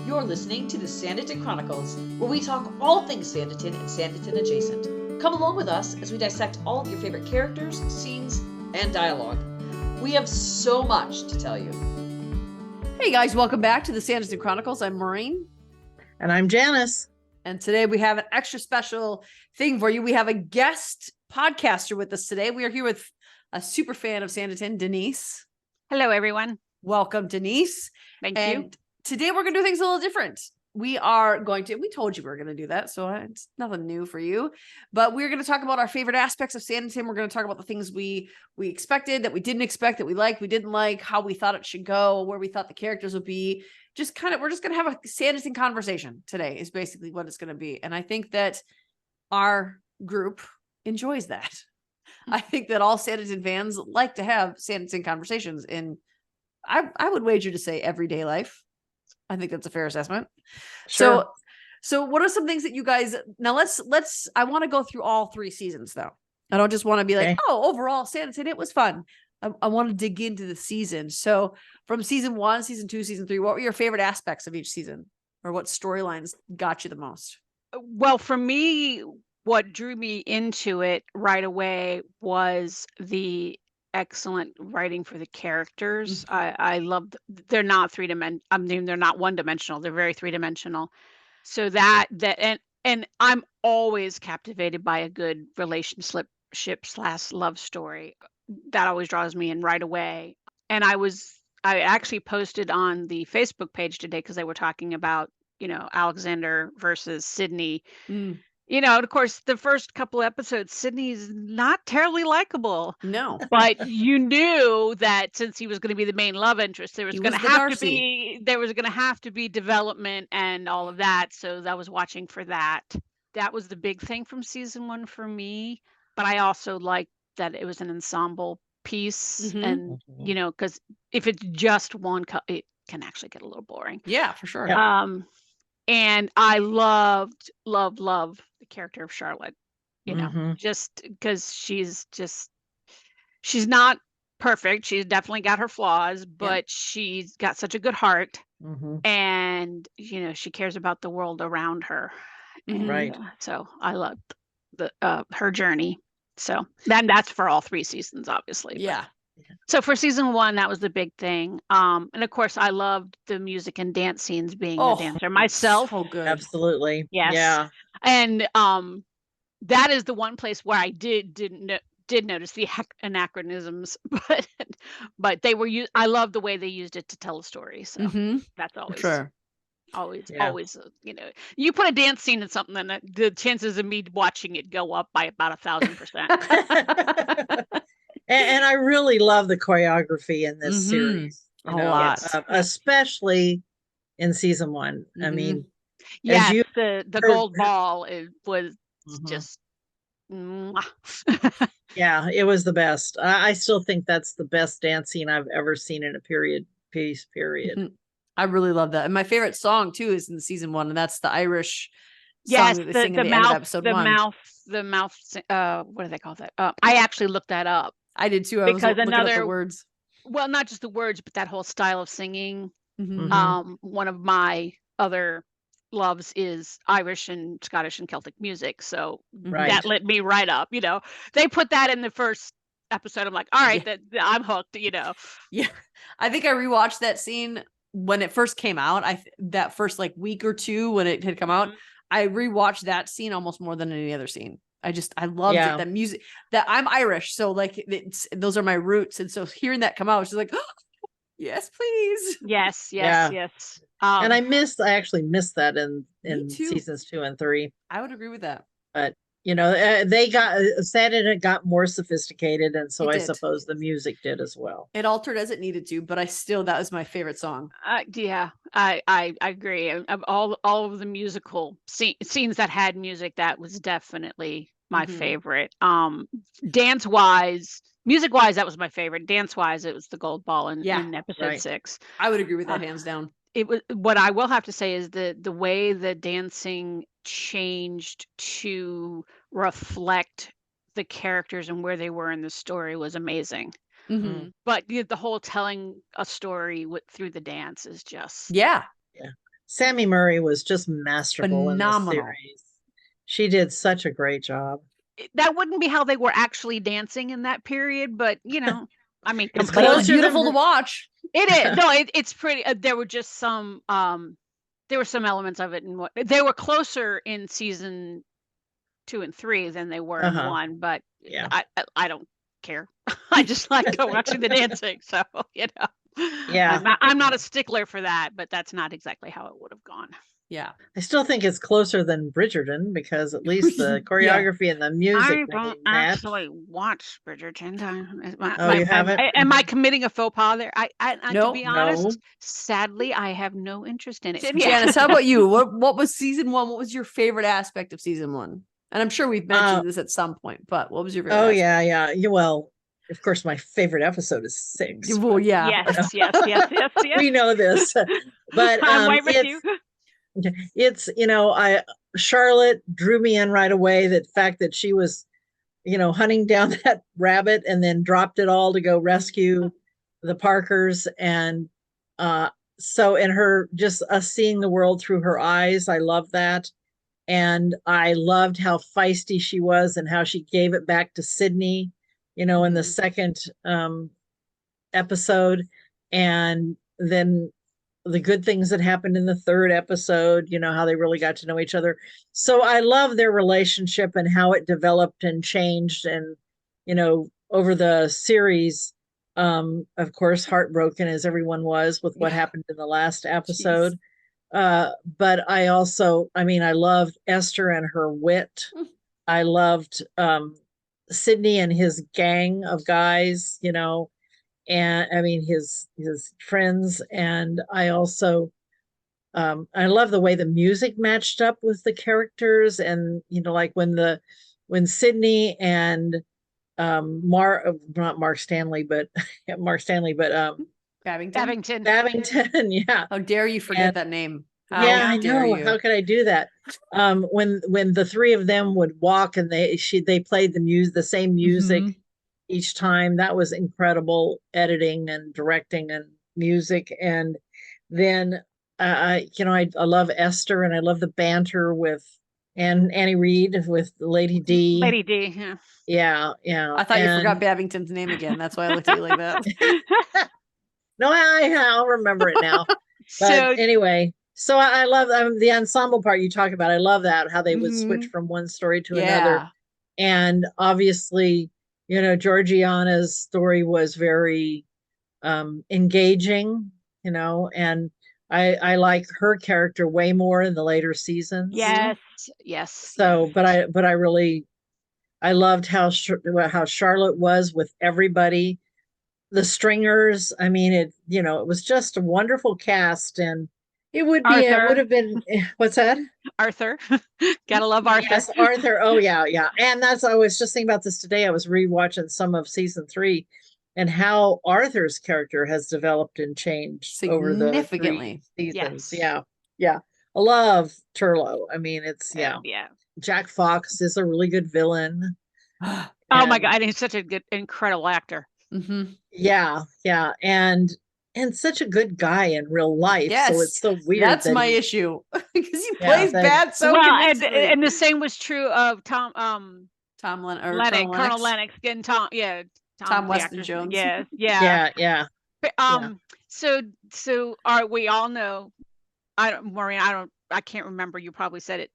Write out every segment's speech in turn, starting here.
You're listening to the Sanditon Chronicles, where we talk all things Sanditon and Sanditon adjacent. Come along with us as we dissect all of your favorite characters, scenes, and dialogue. We have so much to tell you. Hey guys, welcome back to the Sanditon Chronicles. I'm Maureen. And I'm Janice. And today we have an extra special thing for you. We have a guest podcaster with us today. We are here with a super fan of Sanditon, Denise. Hello, everyone. Welcome, Denise. Thank you. Today we're going to do things a little different. We told you we were going to do that, so it's nothing new for you. But we're going to talk about our favorite aspects of Sanditon. We're going to talk about the things we expected, that we didn't expect, that we liked, we didn't like, how we thought it should go, where we thought the characters would be. We're just going to have a Sanditon conversation today is basically what it's going to be. And I think that our group enjoys that. I think that all Sanditon fans like to have Sanditon conversations in, I would wager to say, everyday life. I think that's a fair assessment. Sure. So what are some things that you guys, now I want to go through all 3 seasons though. I don't just want to be like, oh, overall Sanditon, it was fun. I want to dig into the season. So from season 1, season 2, season 3, what were your favorite aspects of each season, or what storylines got you the most? Well, for me, what drew me into it right away was the excellent writing for the characters. I love, they're not they're not one-dimensional. They're very three-dimensional. So and I'm always captivated by a good relationship / love story. That always draws me in right away. And I actually posted on the Facebook page today because they were talking about, Alexander versus Sydney. Of course, the first couple episodes, Sydney's not terribly likable. No. But you knew that since he was going to be the main love interest, there was going to have to be development and all of that. So I was watching for that. That was the big thing from season 1 for me. But I also liked that it was an ensemble piece. And, because if it's just one, it can actually get a little boring. Yeah, for sure. Yeah. And I love the character of Charlotte, just because she's not perfect. She's definitely got her flaws, but she's got such a good heart. And, she cares about the world around her. And, right. So I loved her journey. So then that's for all 3 seasons, obviously. Yeah. So for season 1, that was the big thing. And of course, I loved the music and dance scenes being the dancer myself. So good. Absolutely. Yes. Yeah. And that is the one place where I did notice the anachronisms, but they were I love the way they used it to tell a story. So that's always sure. Always, you put a dance scene in something, and the chances of me watching it go up by about 1,000%. And I really love the choreography in this series. A lot. Especially in season 1. I mean, yes, the gold ball was just yeah, it was the best. I still think that's the best dance scene I've ever seen in a piece. I really love that. And my favorite song too is in season 1, and that's the Irish song that they sing at the end of episode 1. The mouth, what do they call that? I actually looked that up. I did too. I was looking up the words. Well, not just the words, but that whole style of singing. One of my other loves is Irish and Scottish and Celtic music. So that lit me right up. They put that in the first episode. I'm like, all right, I'm hooked, Yeah. I think I rewatched that scene when it first came out. That first week or 2 when it had come out, I rewatched that scene almost more than any other scene. I loved it. That music, that I'm Irish. So those are my roots. And so hearing that come out, I was just like, oh, yes, please. Yes. And I actually missed that in seasons 2 and 3. I would agree with that. But, Sanditon got more sophisticated. And so I suppose the music did as well. It altered as it needed to, but that was my favorite song. Yeah, I agree. Of all of the musical scenes that had music, that was definitely my favorite. Dance wise, music wise, that was my favorite. Dance wise, it was the gold ball in episode 6. I would agree with that hands down. It was, what I will have to say is the way the dancing changed to reflect the characters and where they were in the story was amazing. But the whole telling a story through the dance is just Sammy Murray was just masterful in this Phenomenal. series. She did such a great job. That wouldn't be how they were actually dancing in that period, but I mean, It's But it was closer beautiful than- to watch. it is. No, it's pretty. There were just some. There were some elements of it, and what they were closer in season 2 and 3 than they were in 1. But Yeah. I don't care. I just like watching the dancing. So Yeah. I'm not a stickler for that, but that's not exactly how it would have gone. Yeah. I still think it's closer than Bridgerton because at least the choreography and the music. I don't actually watch Bridgerton. You haven't? Am I committing a faux pas there? To be honest, No. sadly, I have no interest in it. Janice, how about you? What was season 1? What was your favorite aspect of season 1? And I'm sure we've mentioned this at some point, but what was your favorite? Yeah. Well, of course, my favorite episode is 6. Well, yeah. Yes. We know this, but I'm right with you. It's Charlotte drew me in right away. That fact that she was, hunting down that rabbit and then dropped it all to go rescue the Parkers, and so in her just us seeing the world through her eyes, I love that. And I loved how feisty she was and how she gave it back to Sydney, in the second episode, and then the good things that happened in the third episode, how they really got to know each other. So I love their relationship and how it developed and changed. And, over the series, of course, heartbroken as everyone was with what happened in the last episode. But I also, I loved Esther and her wit. I loved Sydney and his gang of guys, and his friends. And I also I love the way the music matched up with the characters, and like when Sydney and not Mark Stanley, but Babington. Yeah. How dare you forget that name? I know. How could I do that? When the three of them would walk and they played the same music each time, that was incredible editing and directing and music. And then I love Esther, and I love the banter with Annie Reed with Lady D. Lady D, yeah. Yeah. I thought you forgot Babington's name again. That's why I looked at you like that. No, I'll remember it now. But anyway, so I love the ensemble part you talk about. I love that, how they would switch from one story to another. And obviously, Georgiana's story was very engaging, and I like her character way more in the later seasons. Yes. So, but I loved how Charlotte was with everybody, the Stringers. It was just a wonderful cast, and it would have been, what's that? Arthur. Gotta love Arthur. Yes, Arthur. Oh yeah. And I was just thinking about this today. I was rewatching some of season 3 and how Arthur's character has developed and changed significantly over the 3 seasons. Yes. Yeah. I love Turlough. It's Yeah. Jack Fox is a really good villain. Oh my God. He's such a good, incredible actor. Yeah. And such a good guy in real life. Yes, so it's so weird. That's my issue, because he plays bad so well, convincingly. and the same was true of Tom Lennox, Colonel Lennox, getting Tom Weston Jones. Yeah. So we all know. Maureen, I can't remember. You probably said it.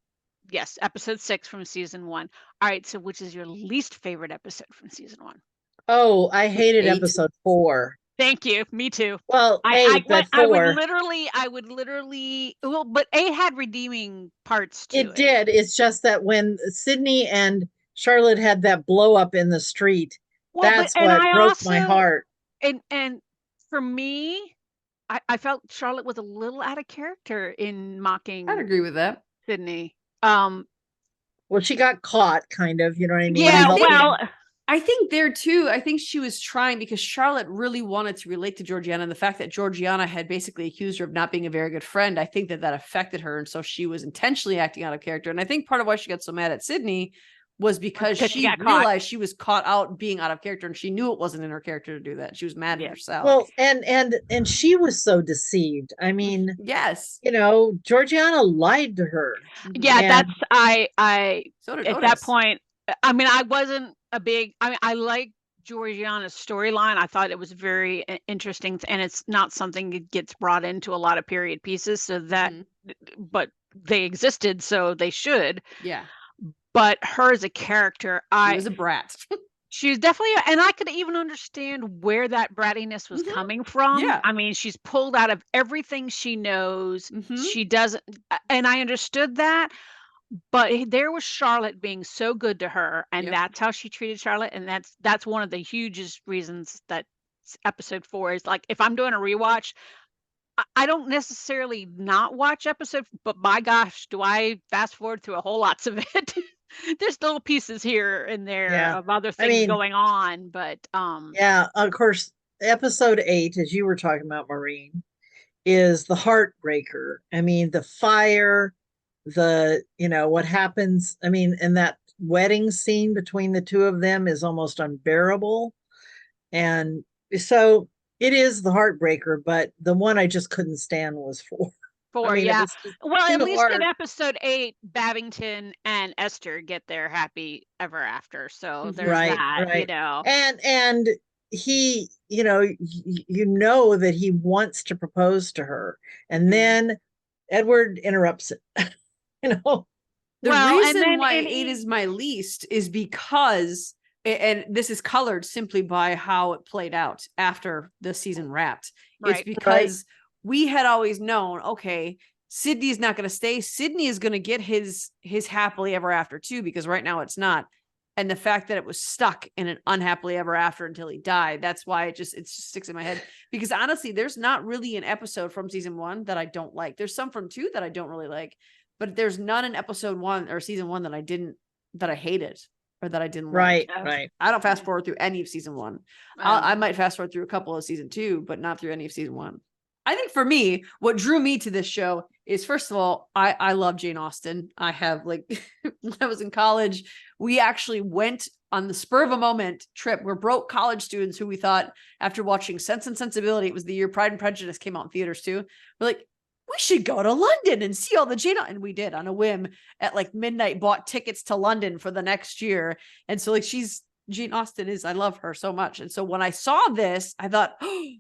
Yes, episode 6 from season 1. All right. So, which is your least favorite episode from season 1? Oh, I hated episode 4. Thank you. Me too. Well, I would literally. Well, but 8 had redeeming parts to it. It did. It's just that when Sydney and Charlotte had that blow up in the street, that's what broke my heart. And for me, I felt Charlotte was a little out of character in mocking. I'd agree with that. Sydney. Well, she got caught, kind of. You know what I mean? Yeah. I think there too, I think she was trying, because Charlotte really wanted to relate to Georgiana, and the fact that Georgiana had basically accused her of not being a very good friend, I think that affected her. And so she was intentionally acting out of character. And I think part of why she got so mad at Sydney was because Because she she got caught. realized she was caught out being out of character, and she knew it wasn't in her character to do that. She was mad at Yeah. herself. Well, and she was so deceived. I mean, yes. Georgiana lied to her. Yeah, And- that's I So did at that Otis. point, I mean, I wasn't a big, I mean, I like Georgiana's storyline. I thought it was very interesting, and it's not something that gets brought into a lot of period pieces, so that, Mhm. but they existed, so they should. Yeah. But her as a character, She was a brat. she's definitely, and I could even understand where that brattiness was Mhm. coming from. Yeah. I mean, she's pulled out of everything she knows. Mhm. She doesn't, and I understood that. But there was Charlotte being so good to her, and Yep. that's how she treated Charlotte, and that's one of the hugest reasons that episode 4 is like, if I'm doing a rewatch, I don't necessarily not watch episode, but my gosh, do I fast forward through a whole lots of it. There's little pieces here and there Yeah. of other I things mean, going on, but Yeah, of course, episode 8, as you were talking about, Maureen, is the heartbreaker. I mean, the fire, what happens. I mean, and that wedding scene between the two of them is almost unbearable. And so it is the heartbreaker, but the one I just couldn't stand was 4. I mean, yeah. it was just Well, at too least in hard. episode 8, Babington and Esther get their happy ever after. So there's Right, that, right. And he, that he wants to propose to her, and then Edward interrupts it. The Well, and reason then why and 8 he- is my least is because, and this is colored simply by how it played out after the season wrapped. It's Right. because we had always known, okay, Sydney's not going to stay. Sydney is going to get his happily ever after too, because right now it's not. And the fact that it was stuck in an unhappily ever after until he died, that's why it just sticks in my head. Because honestly, there's not really an episode from season 1 that I don't like. There's some from 2 that I don't really like, but there's none in episode 1 or season 1 that I hated or that I didn't like. Right. I don't fast forward through any of season 1. I might fast forward through a couple of season 2, but not through any of season 1. I think for me, what drew me to this show is, first of all, I love Jane Austen. I have when I was in college, we actually went on the spur of a moment trip. We're broke college students who we thought, after watching Sense and Sensibility, it was the year Pride and Prejudice came out in theaters too. We're like, we should go to London and see all the Jane Austen. And we did on a whim at midnight, bought tickets to London for the next year. And so Jane Austen I love her so much. And so when I saw this, I thought, oh,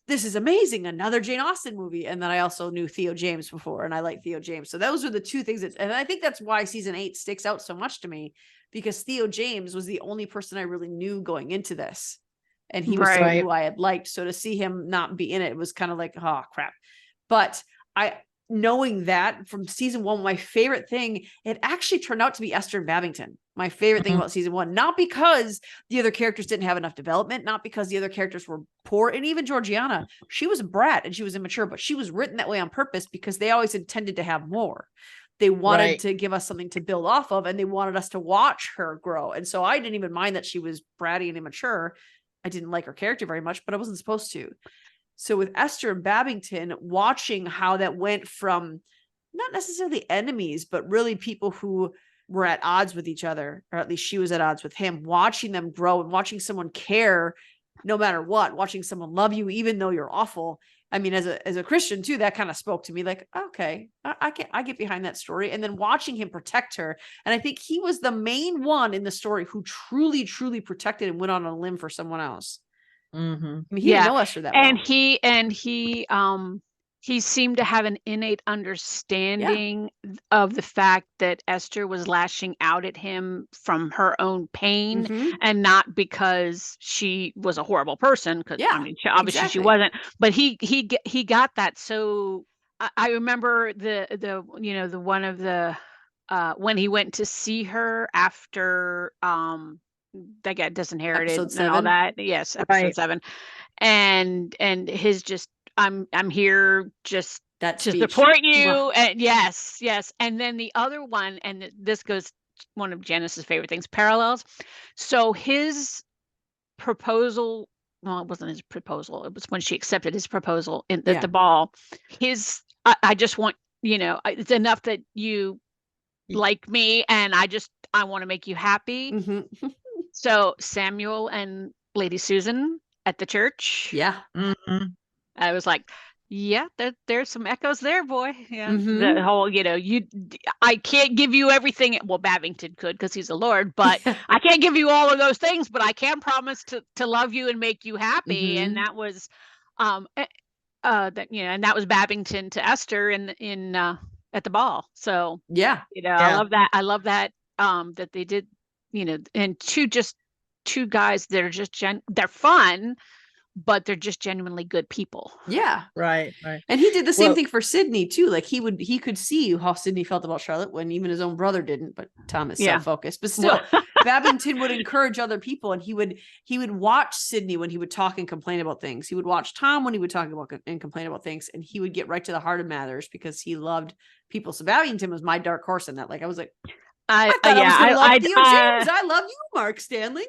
this is amazing, another Jane Austen movie. And then I also knew Theo James before, and I like Theo James. So those were the two things and I think that's why season 8 sticks out so much to me, because Theo James was the only person I really knew going into this. And he was someone who I had liked. So to see him not be in it was kind of like, oh crap. But knowing that from season 1, my favorite thing, it actually turned out to be Esther and Babington. My favorite thing about season 1, not because the other characters didn't have enough development, not because the other characters were poor. And even Georgiana, she was a brat and she was immature, but she was written that way on purpose because they always intended to have more. They wanted to give us something to build off of, and they wanted us to watch her grow. And so I didn't even mind that she was bratty and immature. I didn't like her character very much, but I wasn't supposed to. So with Esther and Babington, watching how that went from not necessarily enemies, but really people who were at odds with each other, or at least she was at odds with him, watching them grow and watching someone care no matter what, watching someone love you, even though you're awful. I mean, as a Christian too, that kind of spoke to me like, okay, I get behind that story. And then watching him protect her. And I think he was the main one in the story who truly, truly protected and went on a limb for someone else. Mm-hmm. I mean, he didn't know Esther that and well. He seemed to have an innate understanding of the fact that Esther was lashing out at him from her own pain, and not because she was a horrible person. Because I mean, obviously she wasn't. But he got that. So I remember the one of the when he went to see her after they got disinherited and all that. Yes, episode 7, and his just I'm here just to support you. And yes. And then the other one, and this goes one of Janice's favorite things, parallels. So his proposal, well, it wasn't his proposal. It was when she accepted his proposal at the ball. I just want, it's enough that you like me, and I want to make you happy. Mhm. So Samuel and Lady Susan at the church. Yeah. Mhm. I was like, yeah, there's some echoes there, boy. Yeah. Mhm. The whole, I can't give you everything. Well, Babington could because he's a lord, but I can't give you all of those things, but I can promise to love you and make you happy. And that was, and that was Babington to Esther in at the ball. So, Yeah. I Yeah. love that. I love that, that they did, and two guys that are just they're fun, but they're just genuinely good people. Yeah. Right. Right. And he did the same Well- thing for Sydney too. Like he could see how Sydney felt about Charlotte when even his own brother didn't, but Tom is Yeah. self-focused. But still, Babington would encourage other people, and he would watch Sydney when he would talk and complain about things. He would watch Tom when he would talk about and complain about things, and he would get right to the heart of matters because he loved people. So Babington was my dark horse in that. Like I was like, I thought I was gonna love Theo James. I love you, Mark Stanley.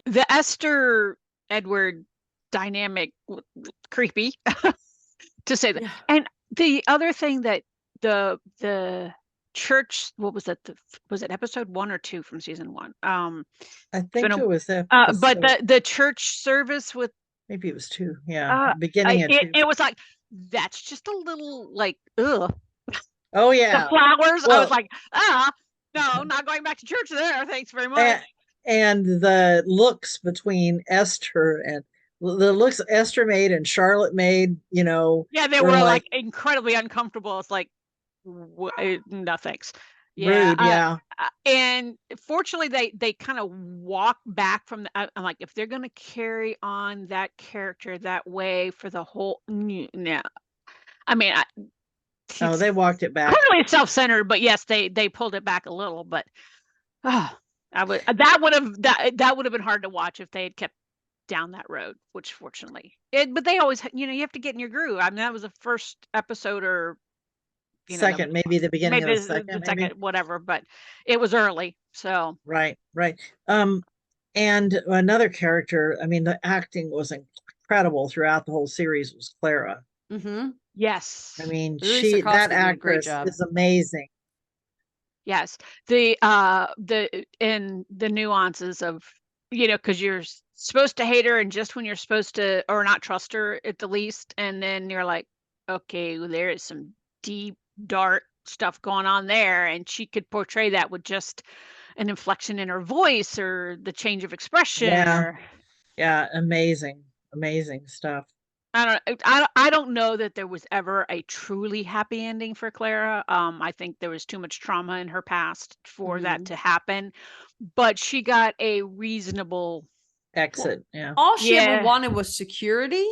The Esther Edward dynamic, creepy to say that. Yeah. And the other thing that the church, what was that? Was it episode 1 or 2 from season 1? I think it was that. But the church service with, maybe it was 2. Yeah, beginning of 2. It was like, that's just a little like, ugh. Oh yeah, The flowers. Well, I was like, no, not going back to church there. Thanks very much. And the looks between Esther and the looks Esther made and Charlotte made, Yeah, they were like incredibly uncomfortable. It's like, no thanks. Yeah, rude. Yeah. And fortunately, they kind of walk back from the. I'm like, if they're going to carry on that character that way for the whole, no. I mean, They walked it back. Clearly self-centered, but yes, they pulled it back a little. But that would have been hard to watch if they had kept down that road, which fortunately but they always, you have to get in your groove. I mean, that was the first episode, or second, maybe the beginning maybe of the second, whatever, but it was early. So right. And another character, I mean, the acting was incredible throughout the whole series, was Clara. Mm-hmm. Yes. I mean, Louis that Sikowski did a great actress job. is amazing. Yes. The nuances of, because you're supposed to hate her, and just when you're supposed to, or not trust her at the least, and then you're like, okay, well, there is some deep, dark stuff going on there, and she could portray that with just an inflection in her voice or the change of expression. Yeah, amazing stuff. I don't know that there was ever a truly happy ending for Clara. I think there was too much trauma in her past for that to happen, but she got a reasonable exit. Yeah. All she ever wanted was security.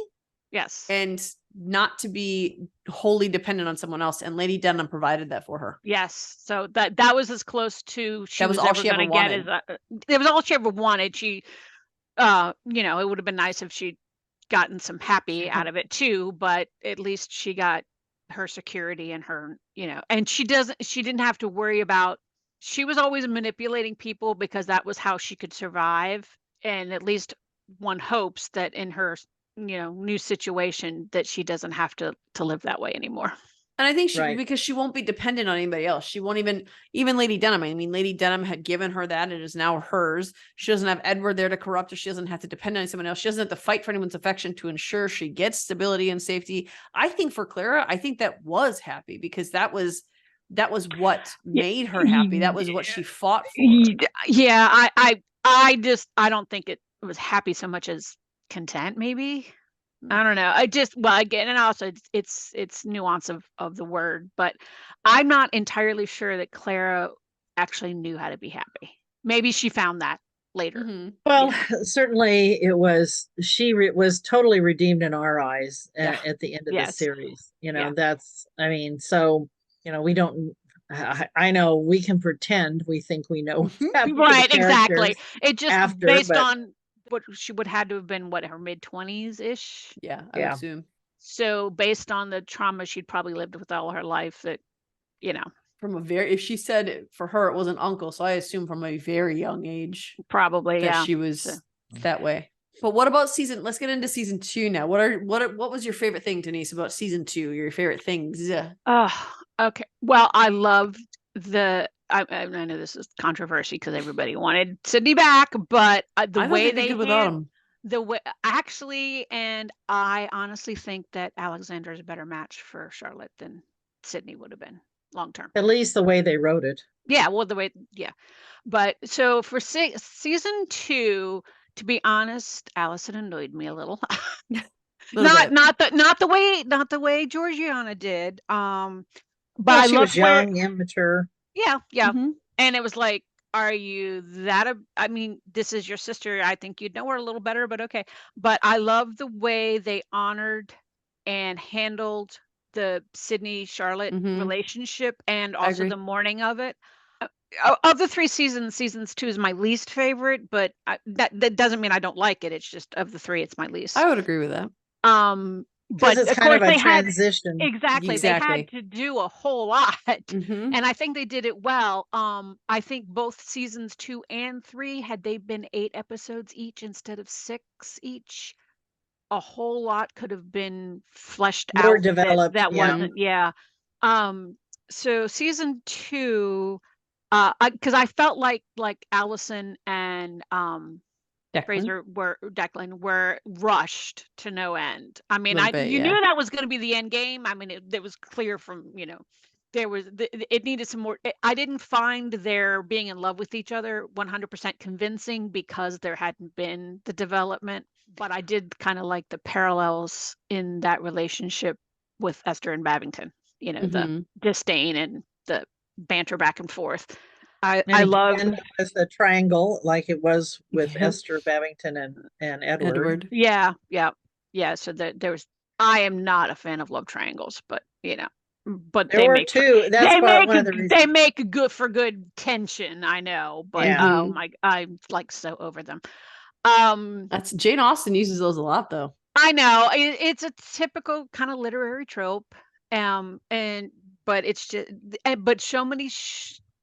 Yes. And not to be wholly dependent on someone else. And Lady Denham provided that for her. Yes. So that was as close to that was all she ever wanted. It was all she ever wanted. She, it would have been nice if she'd gotten some happy out of it too, but at least she got her security and her, and she didn't have to worry about, she was always manipulating people because that was how she could survive. And at least one hopes that in her, new situation, that she doesn't have to live that way anymore. And I think because she won't be dependent on anybody else. She won't even Lady Denham. I mean, Lady Denham had given her that. It is now hers. She doesn't have Edward there to corrupt her. She doesn't have to depend on someone else. She doesn't have to fight for anyone's affection to ensure she gets stability and safety. I think for Clara, I think that was happy because that was what made her happy. That was what she fought for. Yeah. I don't think it was happy so much as content, maybe. I don't know. Again, and also it's nuance of the word, but I'm not entirely sure that Clara actually knew how to be happy. Maybe she found that later. Mm-hmm. Well, certainly it was, she was totally redeemed in our eyes at the end of the series. That's, I mean, so, we don't, I know we can pretend we think we know. Right, exactly. It just based on what she would had to have been, her mid-20s ish. Yeah, I would assume. So based on the trauma she'd probably lived with all her life, that from if she said for her it was an uncle, so I assume from a very young age, probably that she was that way. But what about let's get into season 2 now. What was your favorite thing, Denise, about season 2? Your favorite things? Okay. Well, I love the I know this is controversy because everybody wanted Sydney back, but the I thought way they did they good without him. the way actually, and I honestly think that Alexander is a better match for Charlotte than Sydney would have been long term. At least the way they wrote it. Yeah, well, the way, yeah. But so for season 2, to be honest, Allison annoyed me a little. Little bit. Not the way Georgiana did. But Well, I she loved was where, young, immature. yeah, yeah. Mhm. And it was like, are you that? I mean, this is your sister. I think you'd know her a little better, but okay. But I love the way they honored and handled the Sydney Charlotte Mhm. relationship, and I also agree. the mourning of it. Of the 3 seasons, seasons 2 is my least favorite, but that doesn't mean I don't like it. It's just of the 3, it's my least. I would agree with that. Because But it's of kind course of a they had transition. exactly they had Exactly. to do a whole lot, Mhm. and I think they did it well. I think both seasons 2 and 3, had they been 8 episodes each instead of 6 each, a whole lot could have been fleshed More out that developed, yeah. Mhm. wasn't, yeah. So season 2, because I felt like Allison and Declan. Declan were rushed to no end. I mean, Little bit, you knew yeah. that was going to be the end game. I mean, it was clear from, there was it needed some more. I didn't find their being in love with each other 100% convincing because there hadn't been the development. But I did kind of like the parallels in that relationship with Esther and Babington. The Mhm. disdain and the banter back and forth. I And love. again, it was a triangle like it was with Yep. Esther, Babington, and Edward. Edward. Yeah, yeah, yeah. So there was. I am not a fan of love triangles, but but There were 2. That's one of the reasons. they make good for good tension. I know, but Yeah. oh Mhm. my, I'm like so over them. That's Jane Austen uses those a lot though. I know it's a typical kind of literary trope, and but it's just, but so many,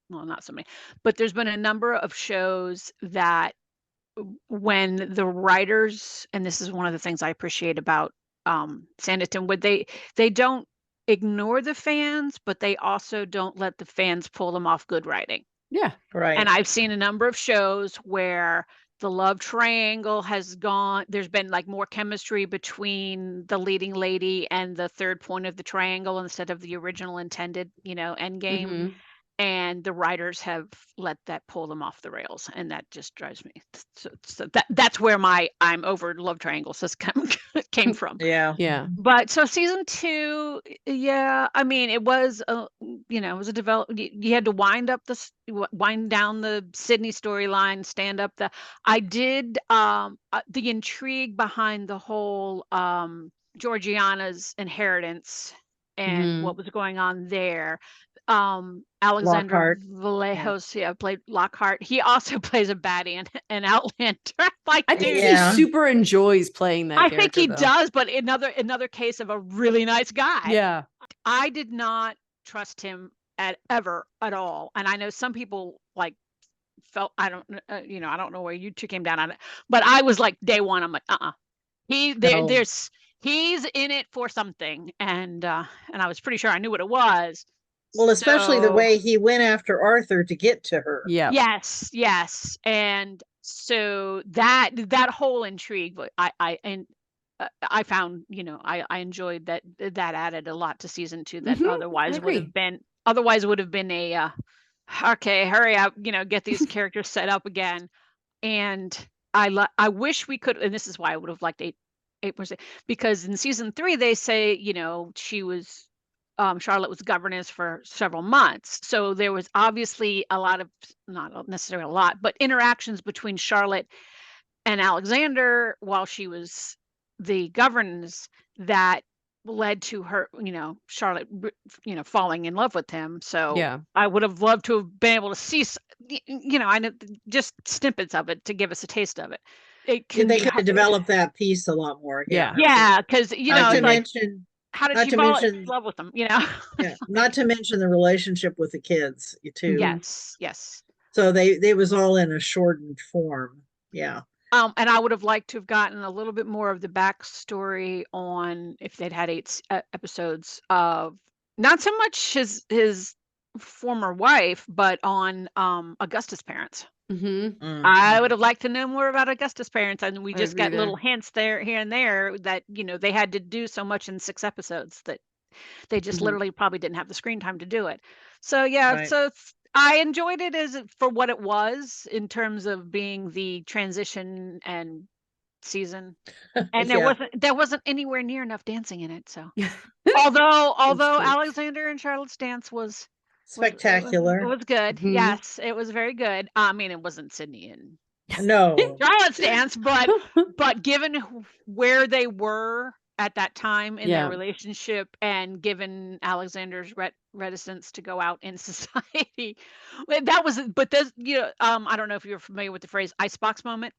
well, not so many, but there's been a number of shows that when the writers, and this is one of the things I appreciate about Sanditon, would they don't ignore the fans, but they also don't let the fans pull them off good writing. Yeah. Right. And I've seen a number of shows where the love triangle has gone, there's been like more chemistry between the leading lady and the third point of the triangle instead of the original intended, end game. Mhm. And the writers have let that pull them off the rails, and that just drives me. So that's where my I'm over love triangles has came from. Yeah. Yeah. But so season 2, yeah, I mean, it was it was a you had to wind down the Sydney storyline, stand up I did the intrigue behind the whole Georgiana's inheritance and what Mhm. was going on there. Alexander Lockhart. Vallejos, played Lockhart. He also plays a baddie in Outlander. Like, I think dude, he Yeah. super enjoys playing that I think character he though. does, but another case of a really nice guy. Yeah. I did not trust him at all, and I know some people like felt, I don't I don't know where you two came down on it, but I was like day one. I'm like, No. he's in it for something, and I was pretty sure I knew what it was. Well, especially the So, way he went after Arthur to get to her. Yeah. yes, and so that whole intrigue, I found, I enjoyed that added a lot to season 2 that Mhm. I otherwise would agree. have been a okay, hurry up, get these characters set up again. And I wish we could, and this is why I would have liked 8%, because in season 3 they say, she was Charlotte was governess for several months. So there was obviously a lot of, not necessarily a lot, but interactions between Charlotte and Alexander while she was the governess that led to her, Charlotte, falling in love with him. So Yeah. I would have loved to have been able to see, I know just snippets of it to give us a taste of it. It Yeah, can they be, could have developed that piece a lot more. Yeah. yeah, because Not to it's like, mention, how did not she to fall in mention, love with him? yeah, not to mention the relationship with the kids too. Yes, yes. So they was all in a shortened form. Yeah. And I would have liked to have gotten a little bit more of the backstory on, if they'd had 8 episodes of, not so much his former wife, but on Augusta's parents. Mm-hmm. I would have liked to know more about Augusta's parents, and we I just agree got little there. hints there, here and there, that they had to do so much in 6 episodes that they just Mhm. literally probably didn't have the screen time to do it. So yeah, Right. so I enjoyed it for what it was in terms of being the transition and season, and Yeah. there wasn't anywhere near enough dancing in it. So although true. Alexander and Charlotte's dance Spectacular. was good. Mhm. Yes, it was very good. I mean, it wasn't Sydney and No. Charlotte's dance, but given where they were at that time in their Yeah. relationship, and given Alexander's reticence to go out in society, that was. But there's, I don't know if you're familiar with the phrase "icebox moment."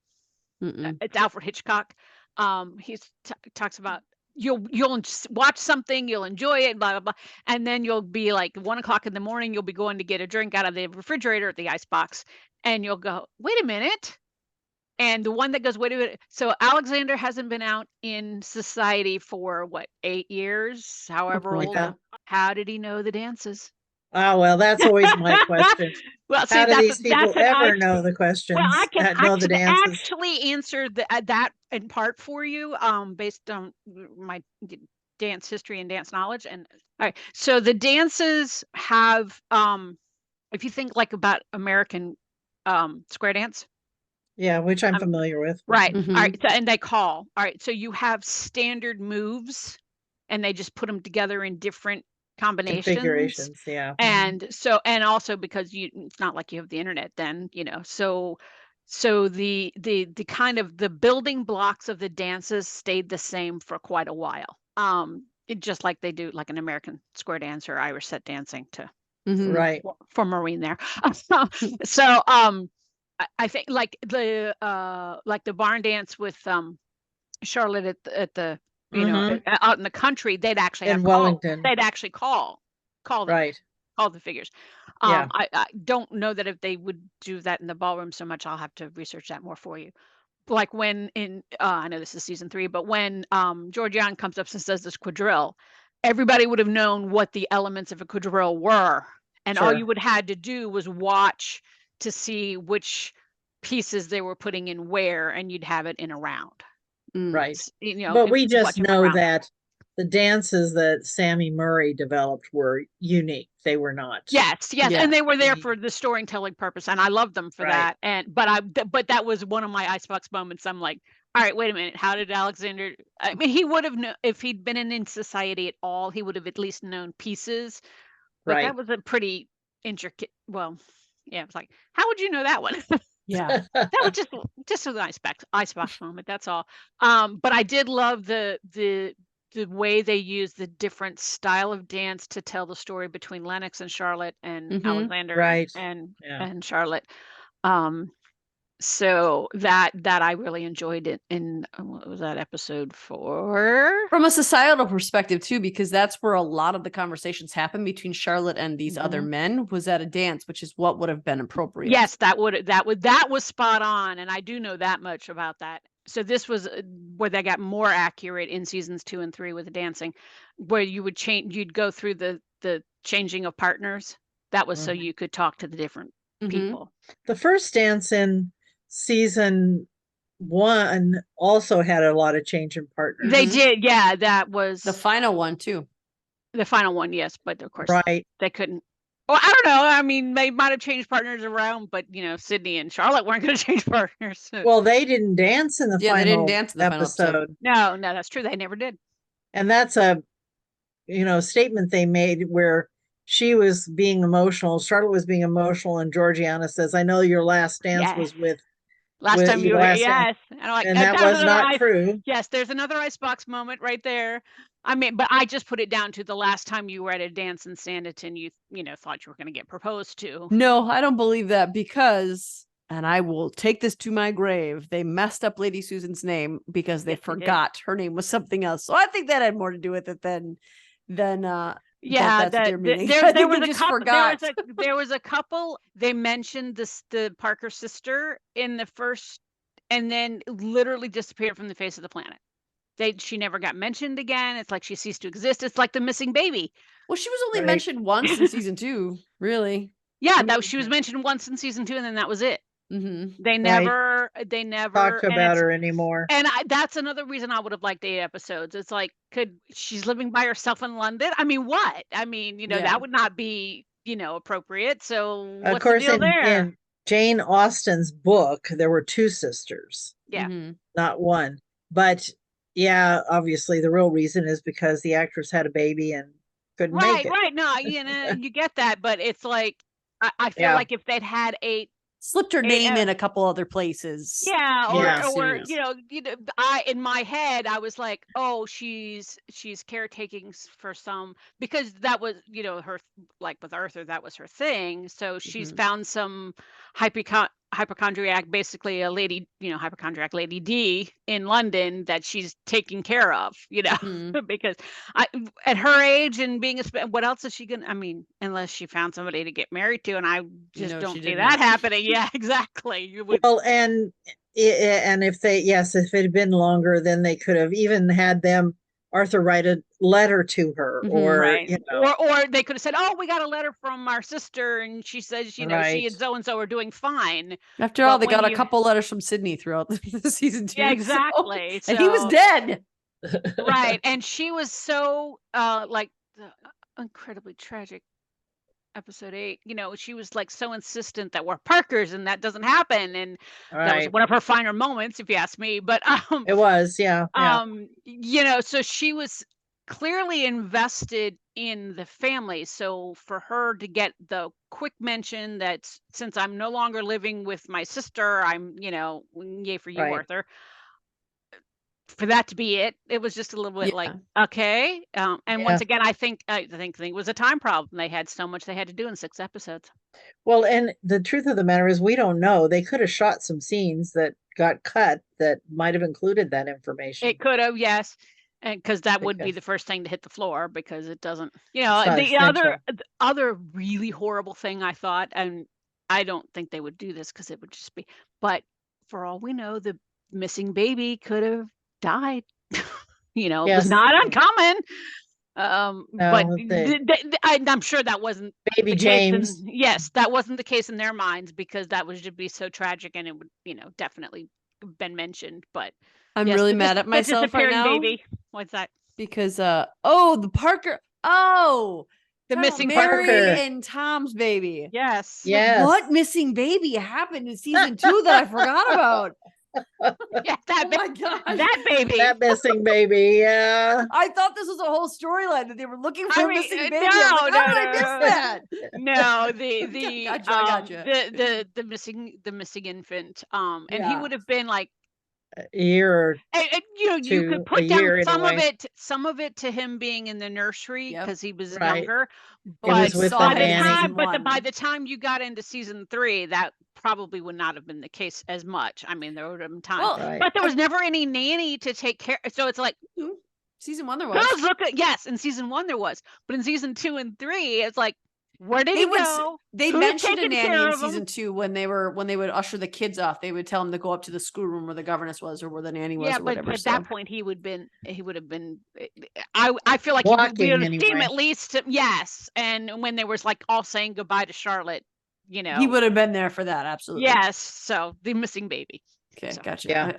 Mm-mm. It's Alfred Hitchcock. He talks about you'll watch something, you'll enjoy it, blah blah blah, and then you'll be like 1 o'clock in the morning, you'll be going to get a drink out of the refrigerator at the icebox, and you'll go, wait a minute. And the one that goes, wait a minute. So Alexander hasn't been out in society for what, 8 years, however Something like old. Yeah. that. How did he know the dances? Oh, well, that's always my question. Well, see, How do these people that's an ever know the well, I questions, can know the dances? actually answer that in part for you, based on my dance history and dance knowledge. And all right, so the dances have, if you think like about American square dance, Yeah, which I'm um, familiar with. right? All Mhm. right, so, and they call. All right, so you have standard moves, and they just put them together in different combinations. Configurations. Yeah. And so, and also because it's not like you have the internet then, so the kind of the building blocks of the dances stayed the same for quite a while. Just like they do like an American square dance or Irish set dancing Mhm. Right. for Maureen there. So I think like the barn dance with Charlotte at the Hmm. out in the country, they'd actually In have call. Wellington. They'd actually call them, Right. call the figures. Yeah. I don't know that if they would do that in the ballroom so much. I'll have to research that more for you. Like when in I know this is season 3, but when Georgianne comes up and says this quadrille, everybody would have known what the elements of a quadrille were, and all you Sure. would had to do was watch to see which pieces they were putting in where, and you'd have it in a round. Mm. Right. But we just Watch it one know round. that the dances that Sammy Murray developed were unique. They were not. Yes, Yeah. and they were there Mhm. for the storytelling purpose, and I loved them for Right. that. But that was one of my icebox moments. I'm like, all right, wait a minute. How did Alexander? I mean, he would have known if he'd been in society at all. He would have at least known pieces. But that Right. was a pretty intricate. Well, yeah, it was like, how would you know that one? Yeah. That was just an icebox moment. That's all. But I did love the way they used the different style of dance to tell the story between Lennox and Charlotte and Mhm. Alexander Right. and Yeah. Charlotte. Um, so that I really enjoyed it in what was that, episode 4? From a societal perspective too, because that's where a lot of the conversations happen between Charlotte and these other Mhm. men was at a dance, which is what would have been appropriate. Yes, that was spot on, and I do know that much about that. So this was where they got more accurate in seasons 2 and 3 with the dancing, where you'd go through the changing of partners. That was so Mhm. you could talk to the different Mhm. people. The first dance in season 1 also had a lot of change in partners. They Mhm. did, yeah, that was The final one too. the final one, yes, but of course Right. they couldn't. Well, I don't know. I mean, they might have changed partners around, but Sydney and Charlotte weren't going to change partners. Well, they didn't dance in the Yeah, they didn't final dance in the final episode. episode. No, that's true. They never did. And that's a statement they made where she was being emotional, Charlotte was being emotional, and Georgiana says, I know your last dance Yes. was with Last time you your were here, last dance. yes. And I'm like, And that was not true. Yes, there's another icebox moment right there. I mean, but I just put it down to the last time you were at a dance in Sanditon, you thought you were going to get proposed to. No, I don't believe that because, and I will take this to my grave, they messed up Lady Susan's name because they Yes, they did. forgot her name was something else. So I think that had more to do with it than Yeah, that's their meaning. there was a just couple. forgot. There was a couple. They mentioned the Parker sister in the first, and then literally disappeared from the face of the planet. She never got mentioned again. It's like she ceased to exist. It's like the missing baby. Well, she was only Right. mentioned once in season 2, really. Yeah, I mean, she was mentioned once in season 2, and then that was it. Mm-hmm. They Right. never Talk and about it's her anymore. and that's another reason I would have liked 8 episodes. It's like, she's living by herself in London? I mean, what? I mean, Yeah. that would not be, appropriate. So Of what's the course, deal there? in Jane Austen's book, there were 2 sisters, Yeah. Mm-hmm. not one. But yeah, obviously the real reason is because the actress had a baby and couldn't make Right, it. right. No, you get that, but it's like I feel Yeah. like if they'd had 8 Slipped her 8 name in a couple other places. Yeah, Yeah. or series. I in my head I was like, oh, she's caretaking for some, because that was her, like with Arthur, that was her thing. So she's Mhm. found some hypochondriac, basically a lady, hypochondriac lady D in London that she's taking care of, Mhm. because I at her age and being what else is she gonna? I mean, unless she found somebody to get married to, and I just She don't see didn't. that happening. Yeah, exactly. You would. Well, and if if it had been longer, then they could have even had Arthur write a letter to her, Mhm. or Right. Or they could have said, "Oh, we got a letter from our sister, and she says, she right. and so are doing fine." After all, But they when got a you couple letters from Sydney throughout the season 2. Yeah, exactly. And he was So dead. right, and she was so, like, the incredibly tragic episode 8, she was, like, so insistent that we're Parkers, and that doesn't happen, and that was Right. one of her finer moments, if you ask me, but, It was, yeah, yeah. So she was clearly invested in the family. So for her to get the quick mention that since I'm no longer living with my sister, I'm, yay for you, Right. Arthur. For that to be it, it was just a little bit like, Yeah. okay. And Yeah. once again, I think it was a time problem. They had so much they had to do in 6 episodes. Well, and the truth of the matter is, we don't know. They could have shot some scenes that got cut that might have included that information. It could have, yes. And because that would be Because the first thing to hit the floor, because it doesn't, it's not the essential. other really horrible thing I thought, and I don't think they would do this because it would just be, but for all we know, the missing baby could have died. It was Yes. not uncommon. But No, I'm sure that wasn't baby the case. James. Yes, that wasn't the case in their minds, because that would just be so tragic, and it would, definitely been mentioned. But I'm yes, really mad at the myself right disappearing now baby. What's that? because the Parker. Oh, The talking about missing Mary Parker. and Tom's baby. Yes. Like, Yes. what missing baby happened in season 2 that I forgot about? Yeah, that Oh my gosh. that baby. That missing baby, yeah. I thought this was a whole storyline that they were looking for I a mean, missing baby. I was like, how did I miss that? No, the Gotcha, I gotcha. the missing infant. And he Yeah. would have been like, A year or and, you two, could a put down year some of anyway. it to him being in the nursery Yep. because he was Right. younger. He But was with the by the nanny. time, Season by 1. the time you got into season 3, that probably would not have been the case as much. I mean, there would have been time, Well, Right. but there was never any nanny to take care. So it's like, season 1 there was. girls look at, yes, in season 1 there was, but in season 2 and 3, it's like, where did They he would go? they Who's mentioned a taking nanny care in of him? season 2 when they would usher the kids off. They would tell them to go up to the schoolroom where the governess was or where the nanny was Yeah, or but whatever. at So that point he would have been. I feel like he would be Walking on a team anyway. at least. Yes, and when they was like all saying goodbye to Charlotte, he would have been there for that, absolutely. Yes. So the missing baby. Okay, So. gotcha. Yeah,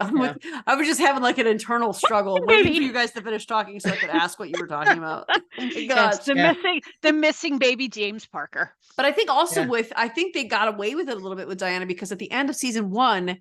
I was just having like an internal struggle, the waiting baby? for you guys to finish talking so I could ask what you were talking about. Oh my Yes, gosh. Yeah. The missing baby James Parker. But I think also Yeah. I think they got away with it a little bit with Diana, because at the end of season 1,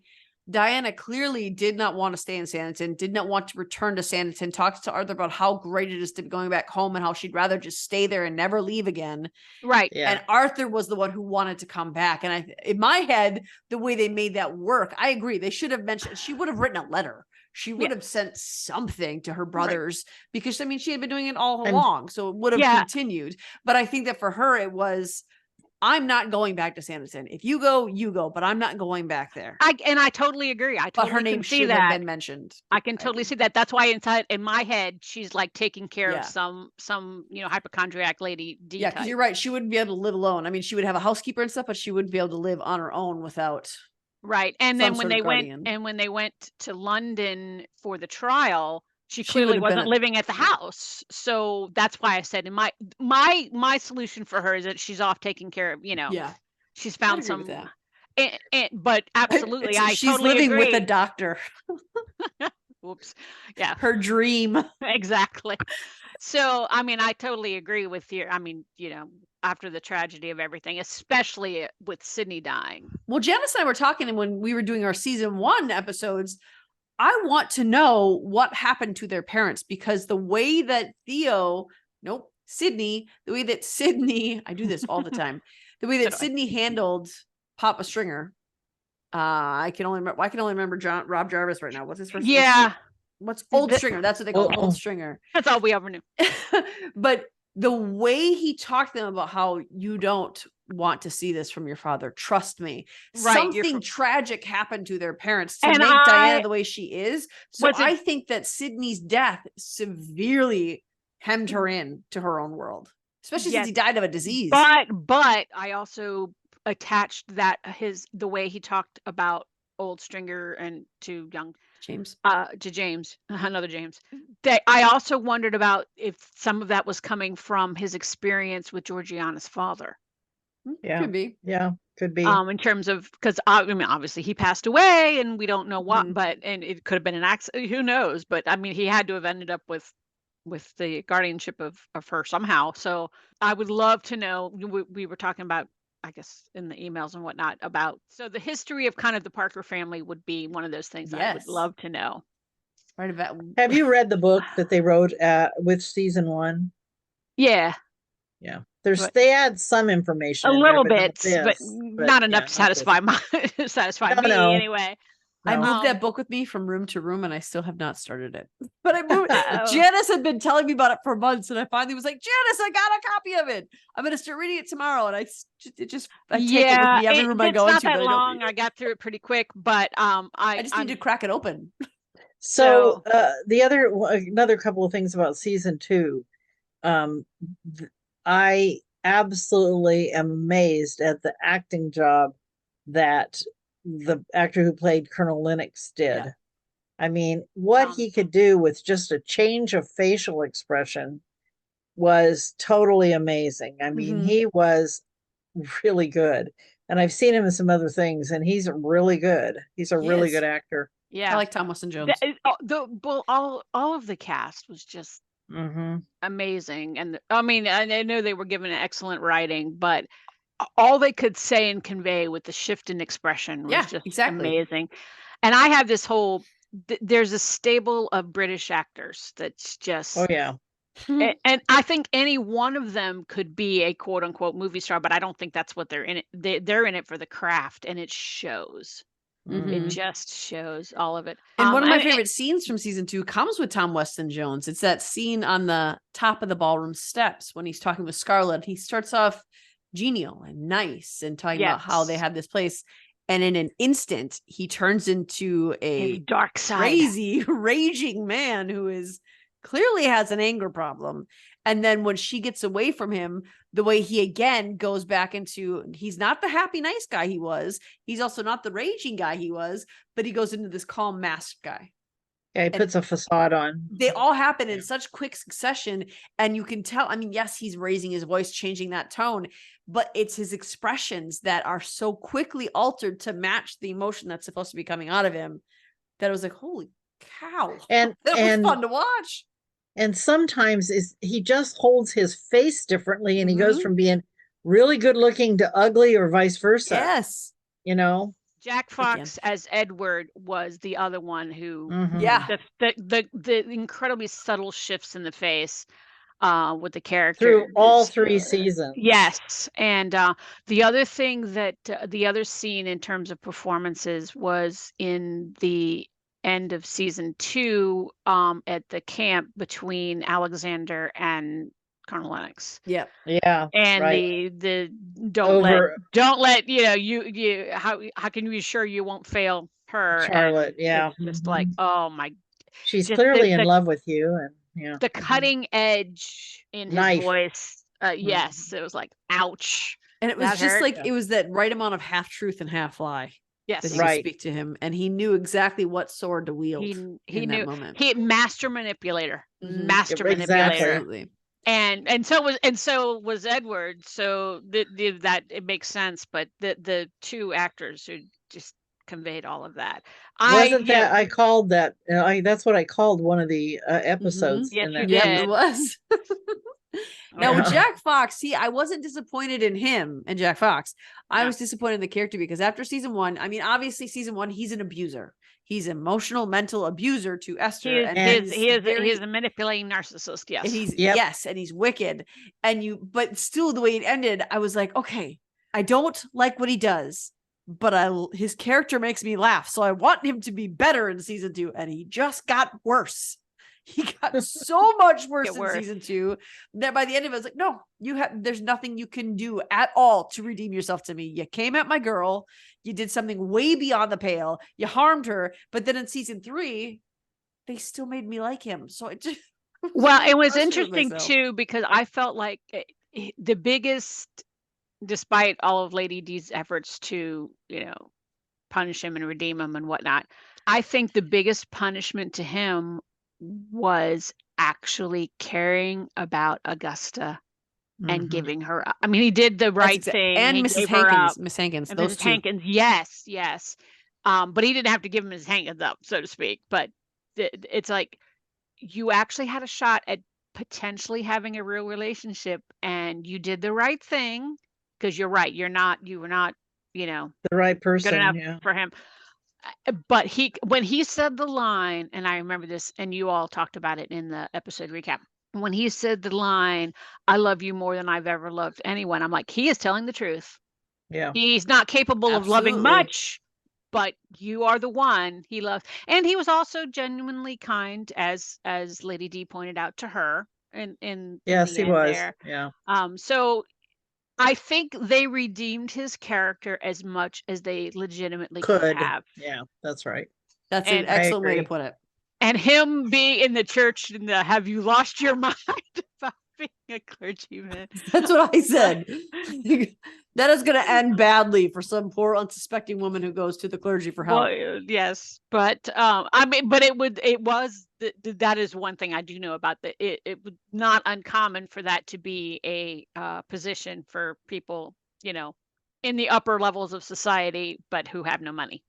Diana clearly did not want to stay in Sanditon, did not want to return to Sanditon, talked to Arthur about how great it is to be going back home and how she'd rather just stay there and never leave again. Right. Yeah. And Arthur was the one who wanted to come back. And in my head, the way they made that work, I agree. They should have mentioned, she would have written a letter. She would have sent something to her brothers, because I mean, she had been doing it all along. So it would have continued. But I think that for her, it was, I'm not going back to Sanditon. If you go, you go, but I'm not going back there. I totally agree. I totally but her name should have been mentioned. I can totally see that. That's why in my head, she's like taking care of some hypochondriac lady. Yeah, because you're right. She wouldn't be able to live alone. I mean, she would have a housekeeper and stuff, but she wouldn't be able to live on her own without. Right. And then when they went to London for the trial, she She clearly would have been wasn't living at the house. So that's why I said, in my solution for her is that she's off taking care of, Yeah, she's I'd found agree with some, that. but absolutely, I She's totally living with a agree. doctor. Whoops. Yeah, Her dream. exactly. So, I mean, I totally agree with you. I mean, after the tragedy of everything, especially with Sydney dying. Well, Janice and I were talking, and when we were doing our season 1 episodes, I want to know what happened to their parents, because the way that Sydney, I do this all the time. The way that So do I. Sydney handled Papa Stringer. I can only remember Rob Jarvis right now. What's his first? Yeah. What's Old Stringer? That's what they call him, Oh. Old Stringer. That's all we ever knew. But the way he talked to them about how you don't want to see this from your father, trust me, Right, something tragic happened to their parents to And make I- Diana the way she is. So Was it- I think that Sydney's death severely hemmed her in to her own world, especially Yes. since he died of a disease. But I also attached that the way he talked about Old Stringer and to James. Another James, that I also wondered about if some of that was coming from his experience with Georgiana's father. Yeah. Could be. Yeah, could be. In terms of, because I mean, obviously he passed away and we don't know what, Mhm. and it could have been an accident. Who knows? But I mean, he had to have ended up with the guardianship of her somehow. So I would love to know. We were talking about, I guess, in the emails and whatnot, about, so the history of kind of the Parker family would be one of those things I would Yes. love to know. Right about. Have you read the book that they wrote with season 1? Yeah, Yeah. But- They add some information a in there, little but bit, but not enough yeah, to satisfy satisfy me No. anyway. I No. moved that book with me from room to room, and I still have not started it. But I moved. Uh-oh. Janice had been telling me about it for months, and I finally was like, "Janice, I got a copy of it. I'm going to start reading it tomorrow." And I take it with me every room I go it's into. not that but long. I got through it pretty quick, but I just need to crack it open. So another couple of things about season 2. I absolutely am amazed at the acting job that the actor who played Colonel Lennox did. Yeah. I mean, what he could do with just a change of facial expression was totally amazing. I mean, he was really good. And I've seen him in some other things, and he's really good. He's a really good actor. Yeah, I like Tom Weston Jones. All of the cast was just amazing, and I mean, I know they were given excellent writing, but all they could say and convey with the shift in expression was just amazing. And I have this whole there's a stable of British actors that's just and I think any one of them could be a quote unquote movie star, but I don't think that's what they're in it. They're in it for the craft, and it shows. It just shows all of it. And one of my favorite scenes from season 2 comes with Tom Weston Jones. It's that scene on the top of the ballroom steps when he's talking with Scarlett. He starts off genial and nice and talking about how they had this place. And in an instant, he turns into a dark side, crazy, raging man who is clearly has an anger problem. And then when she gets away from him, the way he again goes back into, he's not the happy, nice guy he was. He's also not the raging guy he was, but he goes into this calm, masked guy. Yeah, he puts a facade on. They all happen in such quick succession. And you can tell, I mean, yes, he's raising his voice, changing that tone, but it's his expressions that are so quickly altered to match the emotion that's supposed to be coming out of him that it was like, holy cow. And that was fun to watch. And sometimes he just holds his face differently, and he goes from being really good looking to ugly, or vice versa. Yes. Jack Fox as Edward was the other one who, the incredibly subtle shifts in the face with the character through all 3 seasons. Yes. And the other thing that the other scene in terms of performances was in the end of season 2 at the camp between Alexander and Colonel Lennox. Yeah. And the don't let you how can you be sure you won't fail her, Charlotte? It's just like, oh my, she's clearly in love with you. And the cutting edge in his voice. Yes, it was like, ouch. And it was just like, it was that right amount of half truth and half lie. Yes. that he Right. could speak to him, and he knew exactly what sword to wield He in that knew moment. he master manipulator. Mhm. Master Yep, manipulator. exactly. Absolutely. And so was Edward. So that it makes sense, but the two actors who just conveyed all of that. Wasn't that I called that? That's what I called one of the episodes Yes, in you that. Yep, did. it was. Now with Yeah. Jack Fox, see, I wasn't disappointed in him and Jack Fox. I Yeah. was disappointed in the character because after season 1, I mean, obviously season 1, he's an abuser. He's emotional, mental abuser to Esther, He is a manipulating narcissist. Yes. and he's Yep. yes, and he's wicked. But still, the way it ended, I was like, okay, I don't like what he does, but his character makes me laugh, so I want him to be better in season 2, and he just got worse. He got so much worse in season 2 that by the end of it, I was like, no, there's nothing you can do at all to redeem yourself to me. You came at my girl, you did something way beyond the pale, you harmed her, but then in season 3, they still made me like him. So it just well, it was interesting too, because I felt like the biggest, despite all of Lady D's efforts to, punish him and redeem him and whatnot, I think the biggest punishment to him was actually caring about Augusta and Mhm. giving her up. I mean, he did the right thing. And he Mrs. gave her up. Miss Hankins, And those Mrs. two. Hankins, yes. But he didn't have to give him his Hankins up, so to speak. But it's like you actually had a shot at potentially having a real relationship, and you did the right thing, because you're right. You were not, The right good person. enough Yeah. for him. But when he said the line, and I remember this, and you all talked about it in the episode recap, when he said the line, "I love you more than I've ever loved anyone," I'm like, he is telling the truth. Yeah. He's not capable of loving Absolutely. much, but you are the one he loves. And he was also genuinely kind, as Lady D pointed out to her in Yes, the he end was. there. Yeah. So I think they redeemed his character as much as they legitimately could have. Yeah, that's right. That's an And excellent way to agree. put it. And him being in the church and have you lost your mind about being a clergyman? That's what I said. That is going to end badly for some poor unsuspecting woman who goes to the clergy for help. Well, yes, but I mean, but that is one thing I do know about that. It was not uncommon for that to be a position for people, in the upper levels of society, but who have no money.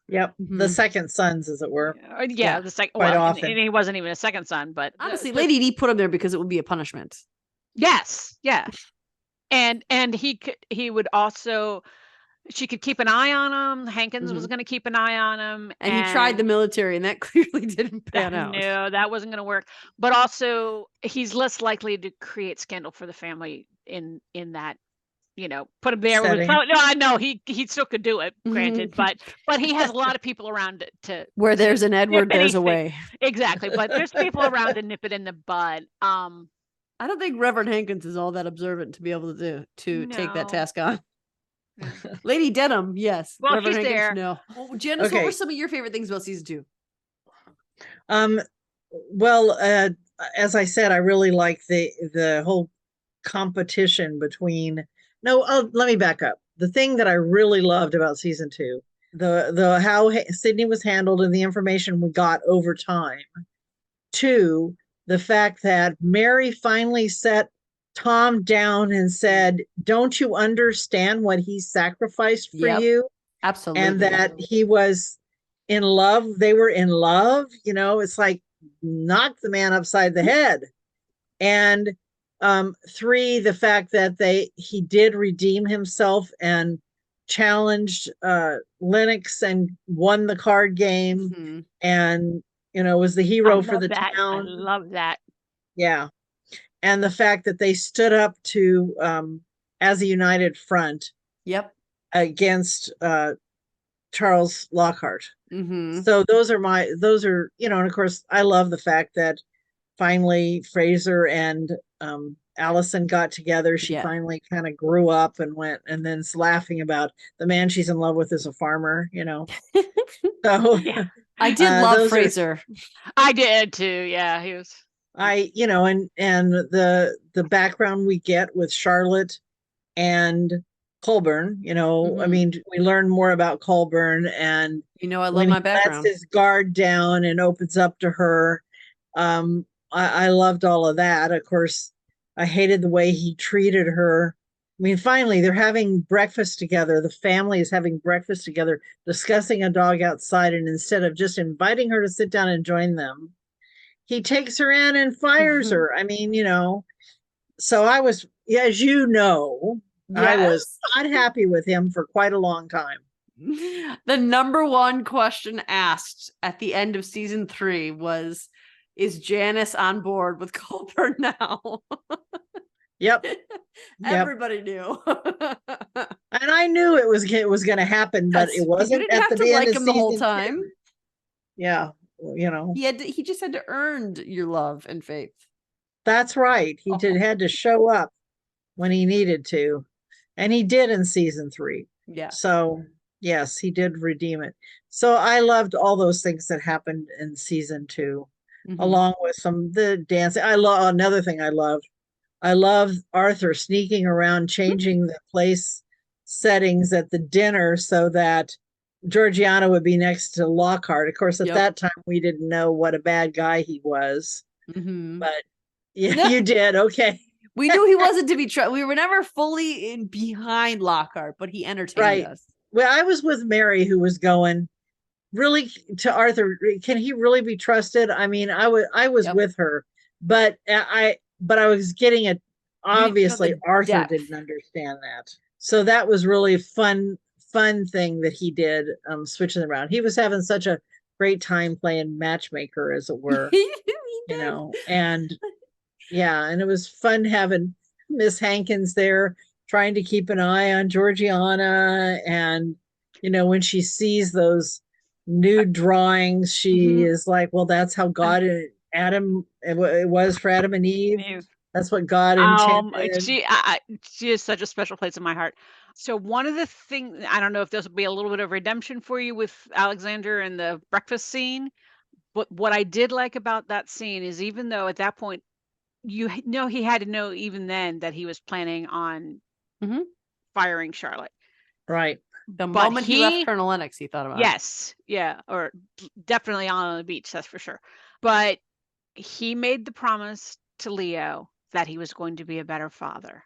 Yep. The second sons, as it were. Yeah, the second. Quite Well, often. and he wasn't even a second son, but Honestly, Lady D put him there because it would be a punishment. Yes, yeah, and he would also. She could keep an eye on him. Hankins was going to keep an eye on him, and he tried the military, and that clearly didn't pan out. No, that wasn't going to work. But also, he's less likely to create scandal for the family in that. Put him there. No, I know he still could do it, granted, but he has a lot of people around to. Where there's an Edward, there's a way. Exactly, but there's people around to nip it in the bud. I don't think Reverend Hankins is all that observant to be able to take that task on. Lady Denham, yes. Well, Reverend she's Hankins, there. no. Well, Janice, what were some of your favorite things about season 2? Well, as I said, I really like the whole competition between. Let me back up. The thing that I really loved about season 2, the how Sydney was handled and the information we got over time. 2, the fact that Mary finally set Tom down and said, "Don't you understand what he sacrificed for you?" Absolutely. And that he was in love. They were in love. It's like knock the man upside the head. And 3, the fact that he did redeem himself and challenged Lennox and won the card game, and was the hero for the town. I love that. Yeah. And the fact that they stood up to as a united front. Yep. Against Charles Lockhart. So those are, and of course, I love the fact that finally Fraser and Allison got together. She finally kind of grew up and went, and then's laughing about the man she's in love with is a farmer, So yeah. I did love Fraser. I did too. Yeah, he was. And the background we get with Charlotte and Colburn, you know, I Mhm. mean, we learn more about Colburn, and I love when my he lets background. his guard down and opens up to her, I loved all of that. Of course, I hated the way he treated her. I mean, finally, they're having breakfast together. The family is having breakfast together, discussing a dog outside, and instead of just inviting her to sit down and join them, he takes her in and fires her. I mean, you know, so I was, as you know, I was Yes. not happy with him for quite a long time. The number one question asked at the end of season 3 was, is Janice on board with Colburn now? Yep. Yep. Everybody knew. And I knew it was going to happen, but Yes, it you wasn't didn't at have the to end like of him the whole season time. 2. Yeah, you know. He just had to earn your love and faith. That's right. He had to show up when he needed to, and he did in season 3. Yeah. So, yes, he did redeem it. So I loved all those things that happened in season 2, along with the dancing. I love another thing I love Arthur sneaking around, changing the place settings at the dinner so that Georgiana would be next to Lockhart. Of course, at that time, we didn't know what a bad guy he was. But yeah, you did. Okay. We knew he wasn't to be trusted. We were never fully in behind Lockhart, but he entertained us. Well, I was with Mary, who was going, really, to Arthur, can he really be trusted? I mean, I was with her, but I was getting it. Obviously, Arthur didn't understand that. So that was really fun thing that he did, switching around. He was having such a great time playing matchmaker, as it were. You know, and yeah, and it was fun having Miss Hankins there trying to keep an eye on Georgiana. And, you know, when she sees those nude drawings, she is like, well, that's how God and Adam, it was for Adam and Eve. That's what God intended. She is such a special place in my heart. So one of the things, I don't know if this will be a little bit of redemption for you with Alexander and the breakfast scene, but what I did like about that scene is, even though at that point, you know, he had to know even then that he was planning on firing Charlotte. Right. The moment he left Colonel Lennox, he thought about it. Yes. Yeah. Or definitely on the beach, that's for sure. But he made the promise to Leo that he was going to be a better father.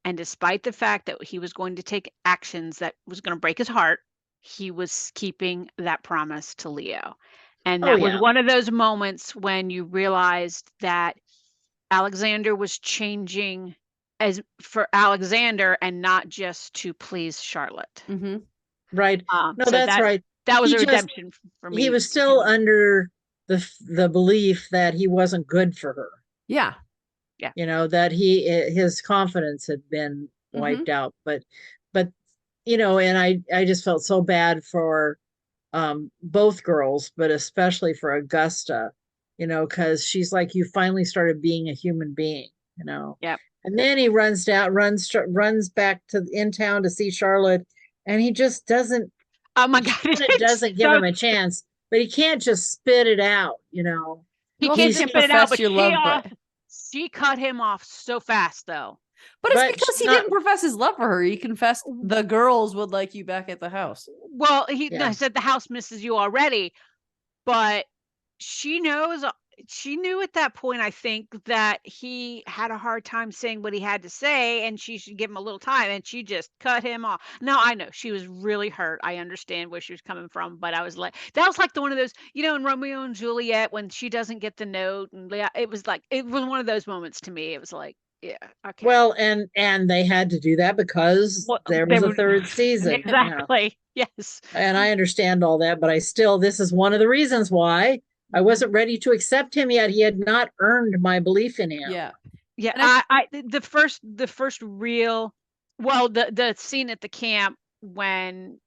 And despite the fact that he was going to take actions that was going to break his heart, he was keeping that promise to Leo. And that was one of those moments when you realized that Alexander was changing as for Alexander and not just to please Charlotte. Right. No, so that's right. That was a redemption for me. He was still under the belief that he wasn't good for her. Yeah. Yeah. You know, that his confidence had been wiped out. But you know, and I just felt so bad for both girls, but especially for Augusta, you know, because she's like, you finally started being a human being, you know. Yeah. And then he runs back to in town to see Charlotte, and he just doesn't. Oh my God! It doesn't give him a chance, but he can't just spit it out, you know. He can't spit it out, but she cut him off so fast, though. But it's because he didn't profess his love for her. He confessed the girls would like you back at the house. Well, he said the house misses you already, but she knows. She knew at that point, I think, that he had a hard time saying what he had to say, and she should give him a little time, and she just cut him off. Now, I know she was really hurt. I understand where she was coming from, but I was like, that was like one of those, you know, in Romeo and Juliet, when she doesn't get the note, and it was one of those moments to me. It was like, yeah, okay. Well, and they had to do that because there was a third season. Exactly. You know? Yes. And I understand all that, but this is one of the reasons why I wasn't ready to accept him yet. He had not earned my belief in him. Yeah. Yeah. I the first real, well, the scene at the camp when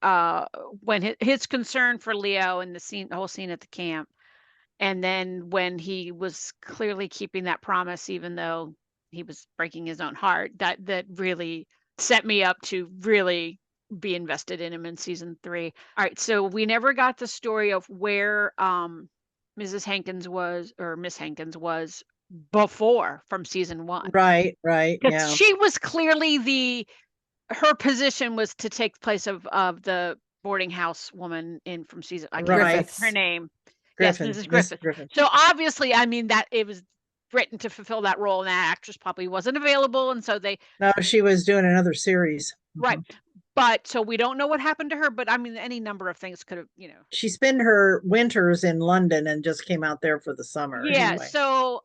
his concern for Leo and the whole scene at the camp. And then when he was clearly keeping that promise, even though he was breaking his own heart, that really set me up to really be invested in him in season 3. All right. So we never got the story of where, Miss Hankins was before from season 1. Right. Because she was clearly her position was to take place of the boarding house woman from season. I can't Right. remember her Griffiths. name. Griffin, Yes, Mrs. Miss Griffith. Griffin. So obviously, I mean, that it was written to fulfill that role, and that actress probably wasn't available, and so they No, she was doing another series. right. But so we don't know what happened to her, but I mean, any number of things could have, She spent her winters in London and just came out there for the summer. Yeah, Anyway. so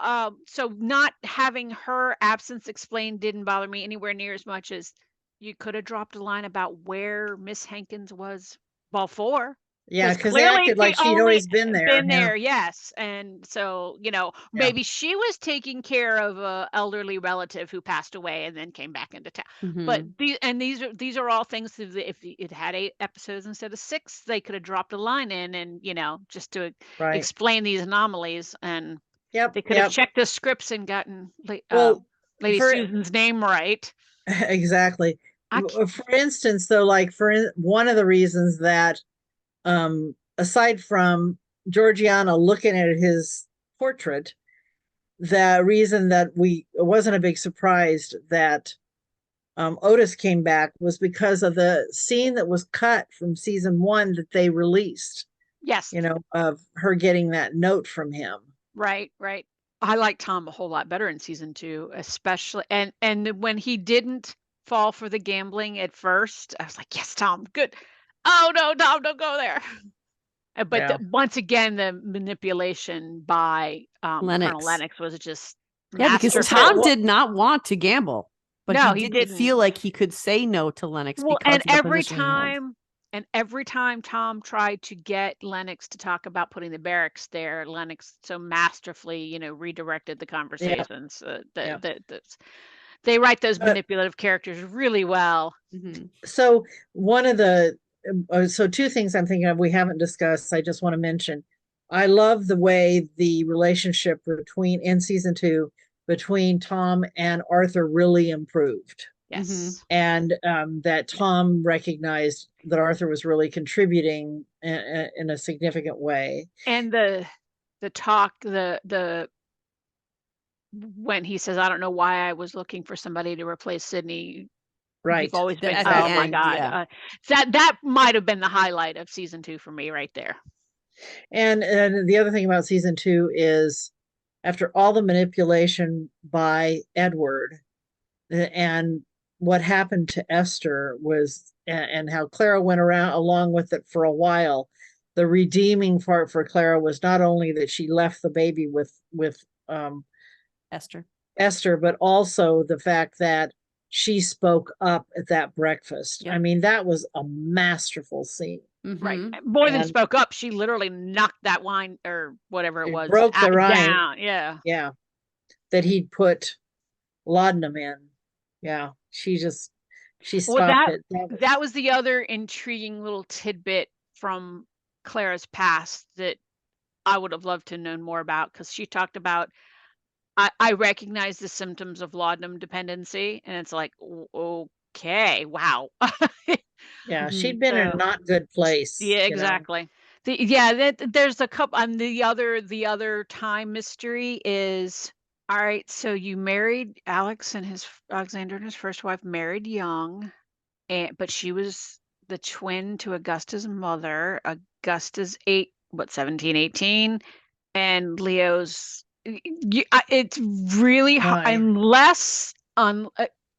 not having her absence explained didn't bother me anywhere near as much as you could have dropped a line about where Miss Hankins was before. Yeah, 'Cause because they clearly acted like she she'd only always been there. been Yeah. there, yes. And so, maybe she was taking care of a elderly relative who passed away and then came back into town. But these are all things that if it had 8 episodes instead of 6, they could have dropped a line in and, just to Right. explain these anomalies, and Yep. they could have checked the scripts and gotten Well, Lady for- Susan's name right. Exactly. For instance, though, like one of the reasons that, aside from Georgiana looking at his portrait, the reason that it wasn't a big surprise that Otis came back was because of the scene that was cut from season 1 that they released. Yes. Of her getting that note from him. Right. I like Tom a whole lot better in season 2, especially and when he didn't fall for the gambling at first, I was like, yes, Tom, good. Oh no, Tom, don't go there. But once again, the manipulation by Colonel Lennox was just because Tom did not want to gamble, but no, he didn't feel like he could say no to Lennox. Well, because and of the every position he held. every time Tom tried to get Lennox to talk about putting the barracks there, Lennox so masterfully, redirected the conversations. They write those manipulative characters really well. So so 2 things I'm thinking of we haven't discussed. I just want to mention. I love the way the relationship in season 2 between Tom and Arthur really improved. Yes. And that Tom recognized that Arthur was really contributing in a significant way. And the talk, when he says, I don't know why I was looking for somebody to replace Sydney. Right. You've always been, oh my God. Yeah. That might have been the highlight of season 2 for me right there. And the other thing about season 2 is after all the manipulation by Edward and what happened to Esther was, and how Clara went along with it for a while, the redeeming part for Clara was not only that she left the baby with Esther, but also the fact that she spoke up at that breakfast. Yep. I mean, that was a masterful scene. Right. More than spoke up, she literally knocked that wine or whatever it was. Broke the rind. Down. Yeah. Yeah. That he'd put laudanum in. Yeah. She stopped it. That was the other intriguing little tidbit from Clara's past that I would have loved to know more about, because she talked about, I recognize the symptoms of laudanum dependency, and it's like, okay, wow. Yeah, she'd been in a not good place. Yeah, exactly. There's a couple. The other time mystery is, all right. So you married Alexander and his first wife married young, but she was the twin to Augusta's mother. Augusta's 17, 18, and Leo's. It's really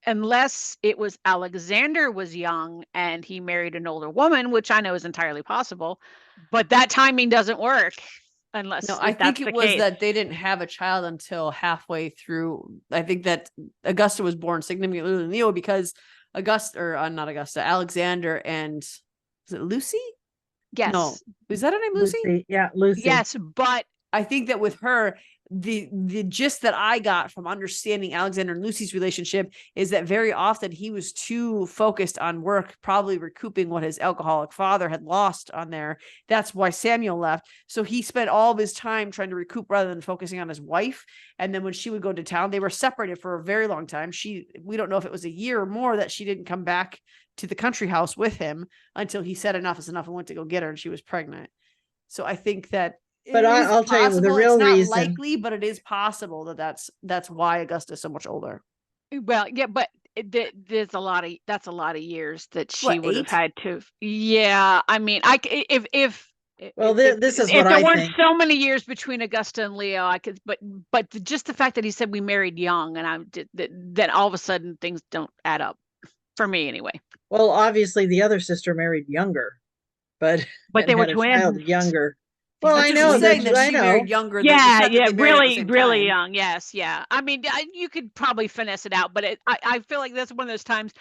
unless it was Alexander was young and he married an older woman, which I know is entirely possible, but that timing doesn't work unless. No, I think it was that they didn't have a child until halfway through. I think that Augusta was born significantly later than Leo because Alexander and is it Lucy? Yes. No, is that her name, Lucy? Yeah, Lucy. Yes, but I think that with her, the gist that I got from understanding Alexander and Lucy's relationship is that very often he was too focused on work, probably recouping what his alcoholic father had lost on there. That's why Samuel left. So he spent all of his time trying to recoup rather than focusing on his wife. And then when she would go to town, they were separated for a very long time. We don't know if it was a year or more that she didn't come back to the country house with him until he said enough is enough and went to go get her, and she was pregnant. So I think that. But I'll tell you the real reason. Likely, but it is possible that's why Augusta is so much older. Well, yeah, but there's that's a lot of years that she What, would have 8? had to. Yeah, I mean, if Well, this is if what there I weren't think. so many years between Augusta and Leo, I could, but just the fact that he said we married young, and then all of a sudden things don't add up for me anyway. Well, obviously the other sister married younger, but But and they were had a child twins. younger. Well, But I just know saying that that I she married know. younger, that you Yeah, said that yeah, they married at the really, same really time. young. Yes, yeah. I mean, you could probably finesse it out, but I feel like that's one of those times.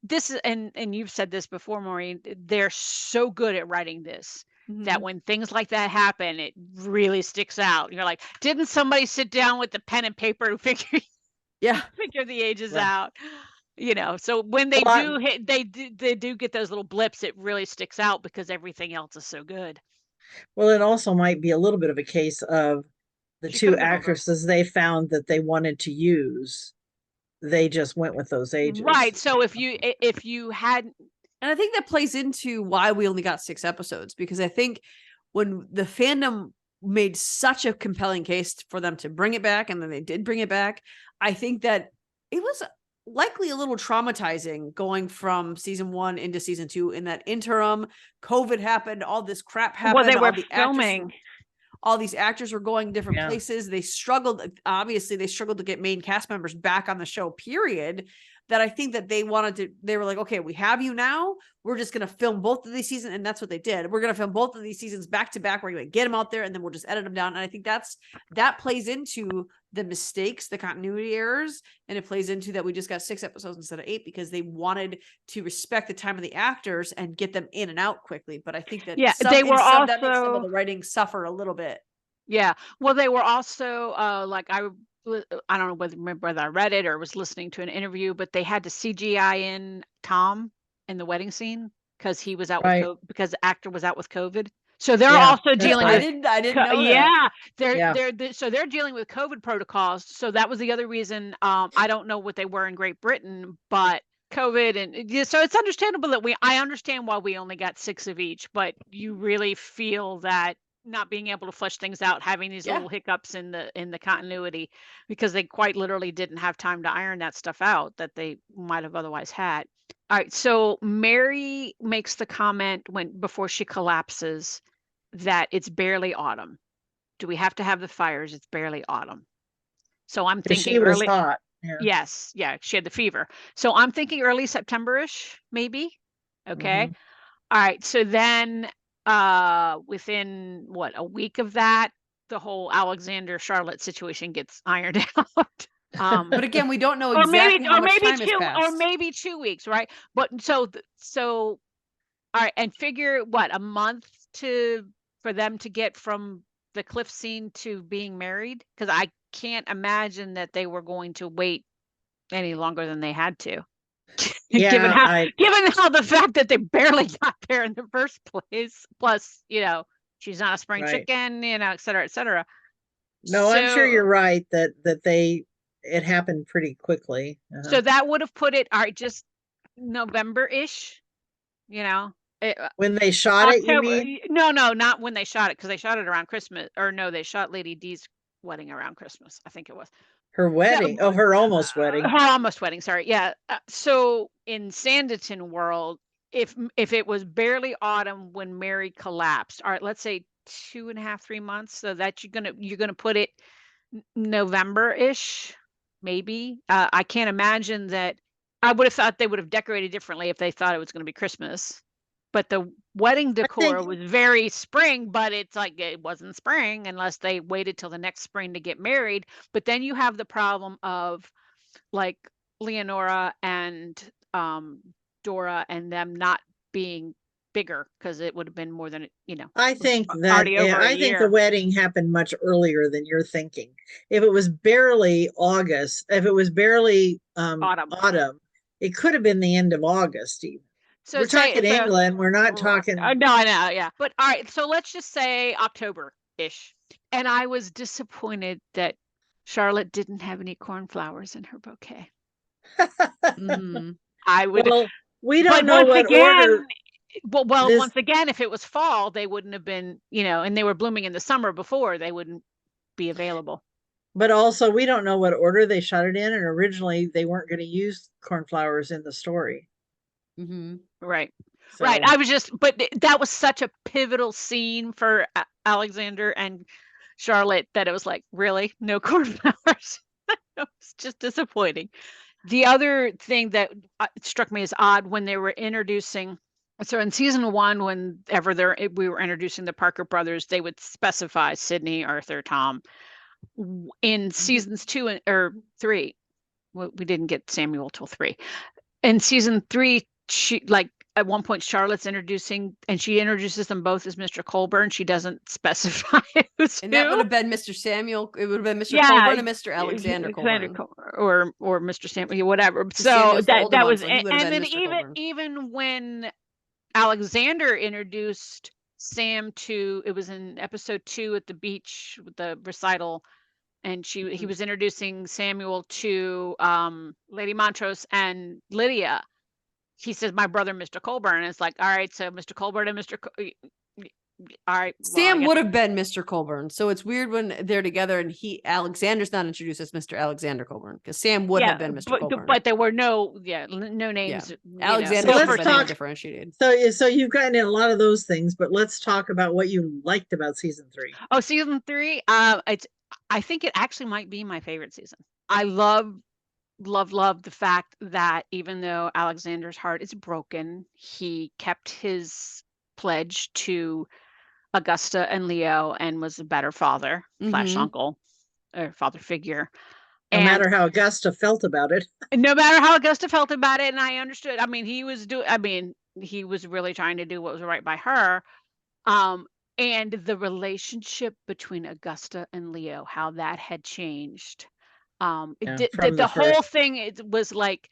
This is, and you've said this before, Maureen. They're so good at writing this that Mhm. when things like that happen, it really sticks out. You're like, didn't somebody sit down with the pen and paper to figure Yeah. figure the ages Right. out? You know, so when they Well, do hit, they do get those little blips. It really sticks out because everything else is so good. well, it also might be a little bit of a case of the She could two have been older. actresses they found that they wanted to use. They just went with those ages. Right. So if you had And I think that plays into why we only got 6 episodes, because I think when the fandom made such a compelling case for them to bring it back, and then they did bring it back, I think that it was likely a little traumatizing going from season 1 into season 2. In that interim, COVID happened, all this crap happened, well, they were all the actors, filming. all these actors were going different Yeah. places. They struggled. Obviously, they struggled to get main cast members back on the show, period. That I think that they were like, okay, we have you now. We're just going to film both of these seasons. And that's what they did. We're going to film both of these seasons back to back. We're going to get them out there, and then we'll just edit them down. And I think that plays into the mistakes, the continuity errors. And it plays into that we just got 6 episodes instead of 8 because they wanted to respect the time of the actors and get them in and out quickly. But I think that They were that makes some also of the writing suffer a little bit. Yeah. Well, they were also like I don't know whether I read it or was listening to an interview, but they had to CGI in Tom in the wedding scene because he was out with Right. COVID, because the actor was out with COVID. So they're Yeah, also that's dealing right. with I didn't know that. yeah, Yeah. so they're dealing with COVID protocols. So that was the other reason. I don't know what they were in Great Britain, but COVID, and so it's understandable that I understand why we only got 6 of each, but you really feel that not being able to flesh things out, having these Yeah. little hiccups in the continuity, because they quite literally didn't have time to iron that stuff out that they might have otherwise had. All right, so Mary makes the comment before she collapses that it's barely autumn. Do we have to have the fires? It's barely autumn. So I'm 'Cause thinking she was early. hot. Yeah. Yes, yeah, she had the fever. So I'm thinking early September-ish, maybe. Okay. Mhm. All right. So then within a week of that, the whole Alexander Charlotte situation gets ironed out. But again, we don't know or exactly how much maybe time has 2 or passed. maybe 2 weeks, right? But so all right, and figure a month for them to get from the cliff scene to being married, because I can't imagine that they were going to wait any longer than they had to. Yeah, given how the fact that they barely got there in the first place, plus she's not a spring Right. chicken, et cetera, et cetera. No, I'm sure you're So right that it happened pretty quickly. so that would have put it just November-ish, When they shot it, you October. mean? No, not when they shot it, because they shot it around Christmas. Or no, they shot Lady D's wedding around Christmas, I think it was. Her wedding. Oh, her almost wedding. Her almost wedding, sorry. Yeah. So in Sanditon world, if it was barely autumn when Mary collapsed, all right, let's say 2.5, 3 months, so that you're gonna put it November-ish, maybe. I can't imagine that. I would have thought they would have decorated differently if they thought it was going to be Christmas. But the wedding decor was very spring, but it's like it wasn't spring unless they waited till the next spring to get married. But then you have the problem of like Leonora and Dora and them not being bigger, because it would have been more than I think that already over a I think the year. wedding happened much earlier than you're thinking. If it was barely August, if it was barely autumn, it could have been the end of August even. So We're talking England. We're not talking. No, I know, yeah. But all right, so let's just say October-ish. And I was disappointed that Charlotte didn't have any cornflowers in her bouquet. I would. Well, we don't know what order. Once again, if it was fall, they wouldn't have been, and they were blooming in the summer before, they wouldn't be available. But also, we don't know what order they shot it in, and originally they weren't going to use cornflowers in the story. Mm-hmm. Right. So, Right. I was just, but that was such a pivotal scene for Alexander and Charlotte that it was like, really? No cornflowers? It was just disappointing. The other thing that struck me as odd when they were introducing, so in season 1, whenever we were introducing the Parker brothers, they would specify Sydney, Arthur, Tom. In seasons 2 or 3, well, we didn't get Samuel till 3. In season 3, she, like, at one point Charlotte's introducing, and she introduces them both as Mr. Colburn. She doesn't specify who's And who. that would have been Mr. Samuel. It would have been Mr. Yeah, Colburn and Mr. Alexander Colburn. or Mr. Samuel, whatever. So Samuel's the that older one, was, so he would have and been then Mr. Colburn. even when Alexander introduced Sam to, it was in episode 2 at the beach with the recital, and he was introducing Samuel to Lady Montrose and Lydia. He says, "My brother, Mr. Colburn." And it's like, all right, so Mr. Colburn and all right. Sam would have been Mr. Colburn. So it's weird when they're together and Alexander's not introduced as Mr. Alexander Colburn, because Sam would have been Mr. Colburn. But there were no names. Alexander So would let's have been talk- differentiated. so you've gotten in a lot of those things, but let's talk about what you liked about season 3. Oh, season 3. I think it actually might be my favorite season. I love the fact that even though Alexander's heart is broken, he kept his pledge to Augusta and Leo and was a better father / uncle or father figure. No matter how Augusta felt about it. No matter how Augusta felt about it, and I understood. I mean, he was really trying to do what was right by her. And the relationship between Augusta and Leo, how that had changed. The whole thing, it was like,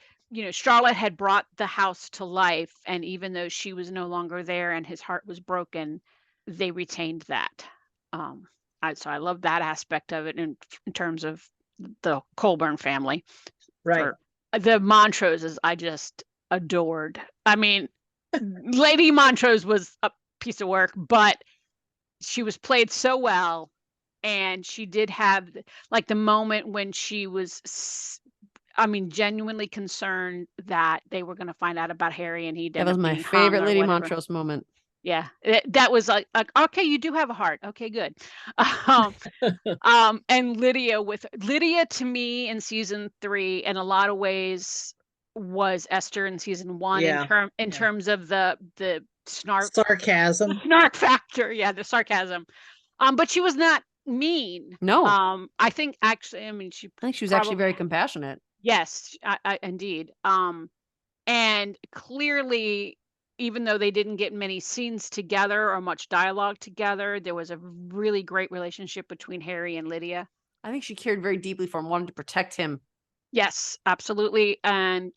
Charlotte had brought the house to life, and even though she was no longer there and his heart was broken, they retained that. So I love that aspect of it in terms of the Colburn family. Right. The Montroses, I just adored. I mean, Lady Montrose was a piece of work, but she was played so well. And she did have, like, the moment when she was, genuinely concerned that they were going to find out about Harry, and he did. That was my favorite Lady Montrose moment. Yeah, that was like, okay, you do have a heart. Okay, good. And Lydia to me in season 3, in a lot of ways, was Esther in season 1 in terms of the sarcasm, the snark factor. Yeah, the sarcasm. But she was not mean. No. I think actually, I think she was actually very compassionate. Yes, I indeed. And clearly, even though they didn't get many scenes together or much dialogue together, there was a really great relationship between Harry and Lydia. I think she cared very deeply for him, wanted to protect him. Yes, absolutely. And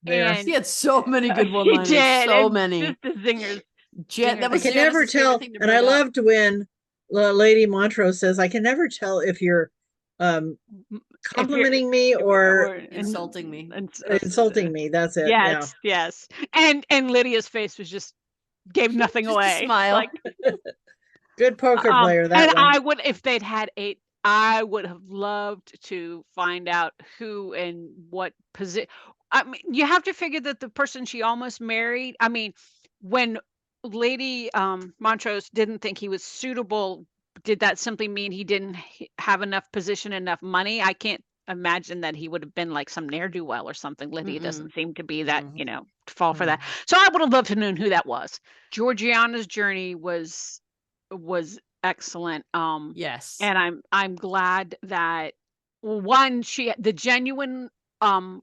she had so many good one-liners. So many. Just the zingers. That was I can never tell, and I loved when Lady Montrose says, "I can never tell if you're complimenting me or insulting me." Insulting me. That's it. Yes, yes. And Lydia's face was just gave nothing just away. A smile. Like, good poker player. That and one. I would, if they'd had 8, I would have loved to find out who and what position. You have to figure that the person she almost married. When Lady Montrose didn't think he was suitable, did that simply mean he didn't have enough position, enough money? I can't imagine that he would have been like some ne'er-do-well or something. Lydia doesn't seem to be that, to fall for that. So I would have loved to know who that was. Georgiana's journey was excellent. Yes. And I'm glad that one, the genuine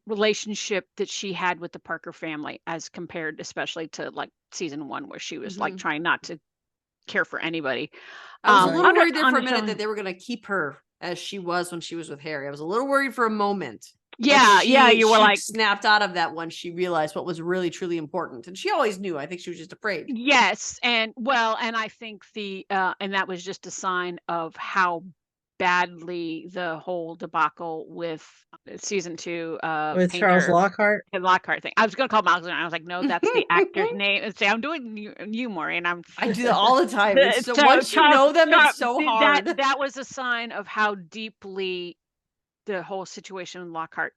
relationship that she had with the Parker family, as compared especially to like season 1, where she was like trying not to care for anybody. I was a little worried there for a minute that they were going to keep her as she was when she was with Harry. I was a little worried for a moment. Yeah, you were like snapped out of that when she realized what was really truly important, and she always knew. I think she was just afraid. Yes, and I think and that was just a sign of how badly the whole debacle with season 2 With Charles Lockhart. The Lockhart thing. I was going to call him Alexander. I was like, no, that's the actor's name. And say, I'm doing you, Maureen. I do that all the time. It's so So once you know them, it's so hard. That was a sign of how deeply the whole situation with Lockhart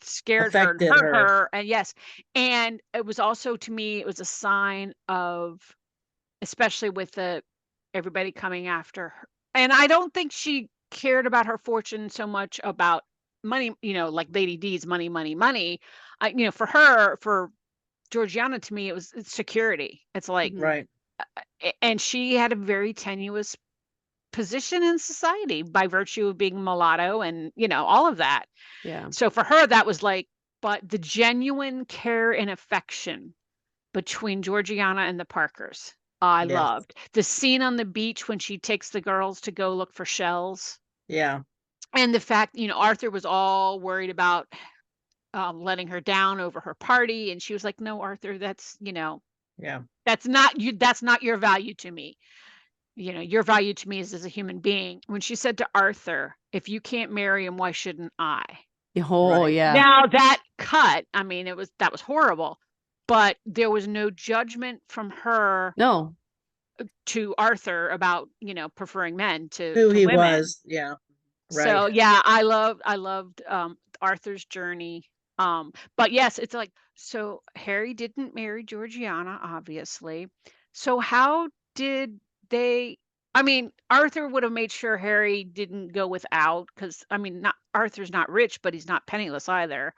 scared her and hurt her. And yes, and it was also, to me, it was a sign of, especially with everybody coming after her. And I don't think she cared about her fortune so much about money, like Lady D's money. For her, for Georgiana, to me, it's security. It's like, right. And she had a very tenuous position in society by virtue of being mulatto and, all of that. Yeah. So for her, that was like, but the genuine care and affection between Georgiana and the Parkers, I loved. The scene on the beach when she takes the girls to go look for shells. Yeah. And the fact, Arthur was all worried about letting her down over her party. And she was like, no, Arthur, that's, that's not your value to me. Your value to me is as a human being. When she said to Arthur, if you can't marry him, why shouldn't I? Oh, right. Yeah. Now that cut, I mean, that was horrible, but there was no judgment from her. No. To Arthur about, preferring men to who he women. Was. Yeah. Right. So yeah, I loved Arthur's journey. But yes, it's like, so Harry didn't marry Georgiana, obviously. So how did they, Arthur would have made sure Harry didn't go without, because Arthur's not rich, but he's not penniless either.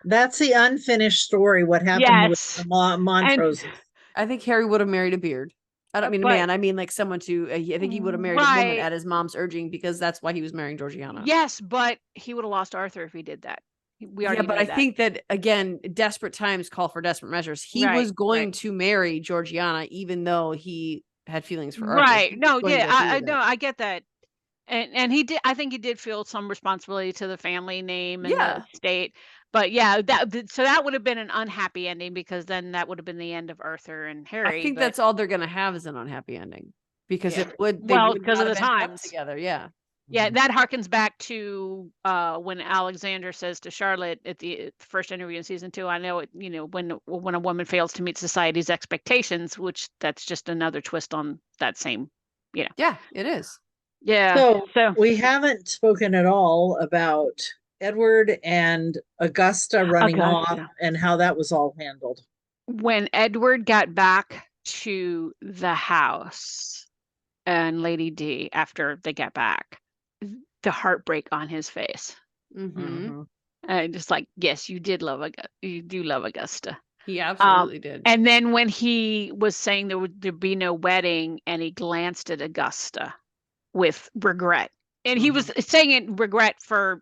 That's the unfinished story. What happened with the Montroses? I think Harry would have married a beard. I don't mean a man. I mean like someone to. I think he would have married a woman at his mom's urging, because that's why he was marrying Georgiana. Yes, but he would have lost Arthur if he did that. We already but I think that, again, desperate times call for desperate measures. He was going to marry Georgiana, even though he had feelings for Arthur. Right. No, yeah, I get that. And he did, I think he did feel some responsibility to the family name and the state. But yeah, so that would have been an unhappy ending, because then that would have been the end of Arthur and Harry. I think that's all they're going to have is an unhappy ending, because it would, because of the times together. Yeah. Yeah, that harkens back to when Alexander says to Charlotte at the first interview in season 2, I know it, when a woman fails to meet society's expectations, which that's just another twist on that same, Yeah, it is. Yeah. So we haven't spoken at all about Edward and Augusta running off and how that was all handled. When Edward got back to the house and Lady D, after they got back, the heartbreak on his face. Just like, yes, you do love Augusta. He absolutely did. And then when he was saying there'd be no wedding, and he glanced at Augusta with regret, and he was saying it regret for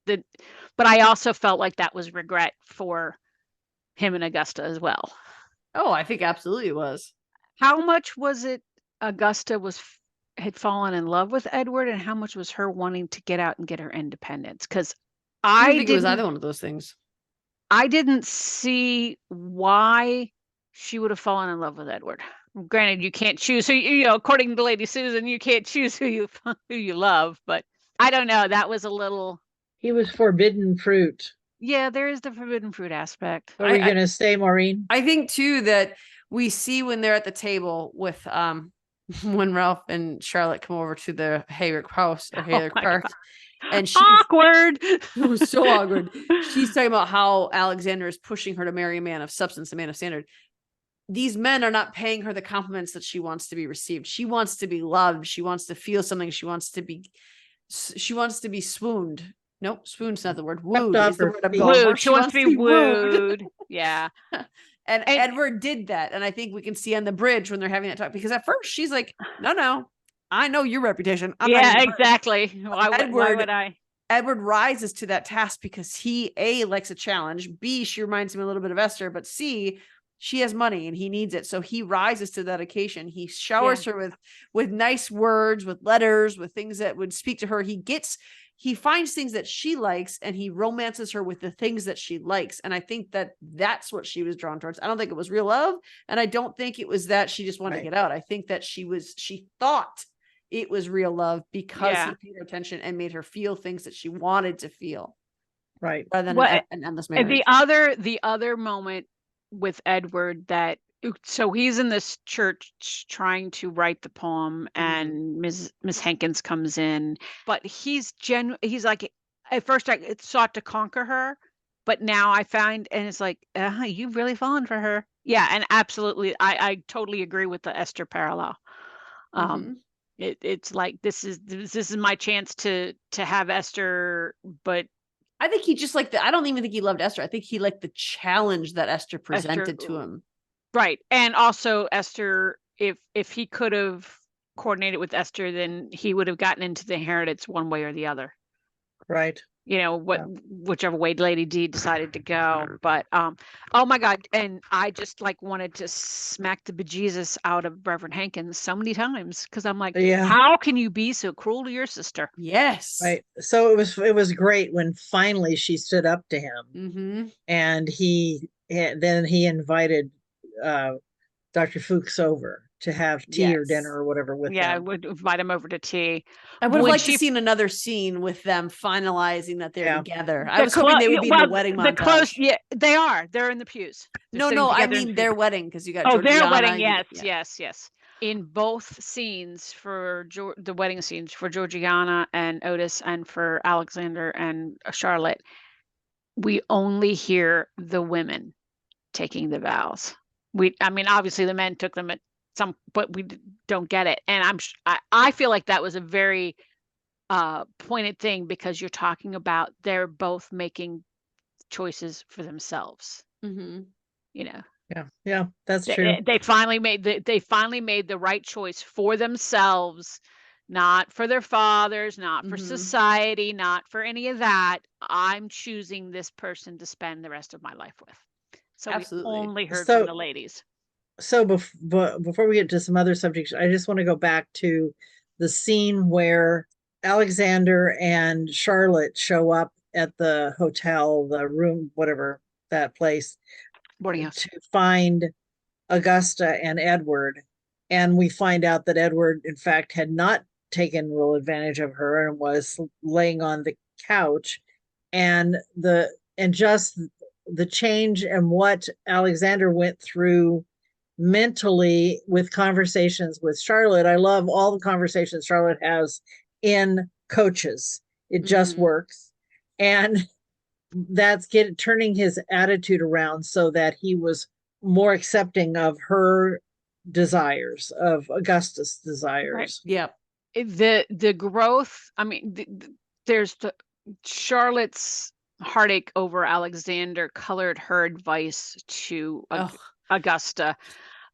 but I also felt like that was regret for him and Augusta as well. Oh, I think absolutely it was. How much was it Augusta had fallen in love with Edward, and how much was her wanting to get out and get her independence? Because I think it was either one of those things. I didn't see why she would have fallen in love with Edward. Granted, you can't choose who according to Lady Susan, you can't choose who you love, but I don't know. That was a little. He was forbidden fruit. Yeah, there is the forbidden fruit aspect. What are you going to say, Maureen? I think too that we see when they're at the table with when Ralph and Charlotte come over to the Hayrick house or Hayrick Park, and she's awkward. It was so awkward. She's talking about how Alexander is pushing her to marry a man of substance, a man of standard. These men are not paying her the compliments that she wants to be received. She wants to be loved. She wants to feel something. She wants to be swooned. Nope, swoon's not the word. Wooed is the word I'm going for. She wants to be wooed. Yeah. And Edward did that. And I think we can see on the bridge when they're having that talk, because at first she's like, no, I know your reputation. Exactly. Why would I? Edward rises to that task because he, A, likes a challenge. B, she reminds him a little bit of Esther, but C, she has money and he needs it. So he rises to that occasion. He showers her with nice words, with letters, with things that would speak to her. He finds things that she likes and he romances her with the things that she likes. And I think that that's what she was drawn towards. I don't think it was real love. And I don't think it was that she just wanted to get out. I think that she thought it was real love because Yeah. he paid her attention and made her feel things that she wanted to feel, Right. rather than Well, an endless and marriage. the other moment with Edward, that so he's in this church trying to write the poem, and Miss Hankins comes in, but he's like, at first I sought to conquer her, but now I find, and it's like, you've really fallen for her. Yeah, and absolutely, I totally agree with the Esther parallel. It's like, this is my chance to have Esther, but I think he just liked I don't even think he loved Esther. I think he liked the challenge that Esther presented to him. Right. And also Esther, if he could have coordinated with Esther, then he would have gotten into the inheritance one way or the other. Right. You know, Yeah. whichever way Lady D decided to go. But oh my God. And I just like wanted to smack the bejesus out of Reverend Hankins so many times, because I'm like, Yeah. how can you be so cruel to your sister? Yes. Right. So it was great when finally she stood up to him, and then he invited Dr. Fuchs over to have tea or dinner or whatever with Yeah, I them. would invite him over to tea. I would have When liked to seen another scene with them finalizing that they're together. I The was hoping they would be in the wedding the montage. Yeah, they are. They're in the pews. They're sitting No, I together in mean the their pews. wedding, because you got Oh, their Georgiana. wedding. Yes. In both scenes, for the wedding scenes for Georgiana and Otis, and for Alexander and Charlotte, we only hear the women taking the vows. I mean, obviously the men took them at some, but we don't get it. And I feel like that was a very pointed thing, because you're talking about they're both making choices for themselves. You know. Yeah, that's true. They finally made the right choice for themselves, not for their fathers, not for society, not for any of that. I'm choosing this person to spend the rest of my life with. So Absolutely. we only heard from the ladies. So before we get to some other subjects, I just want to go back to the scene where Alexander and Charlotte show up at the hotel, the room, whatever, that place, Boarding house, to find Augusta and Edward. And we find out that Edward, in fact, had not taken real advantage of her and was laying on the couch. And just the change and what Alexander went through mentally with conversations with Charlotte. I love all the conversations Charlotte has in Coaches. It just works. And that's turning his attitude around so that he was more accepting of her desires, of Augusta's desires. Right. Yeah. The growth, I mean, there's Charlotte's heartache over Alexander colored her advice to Augusta,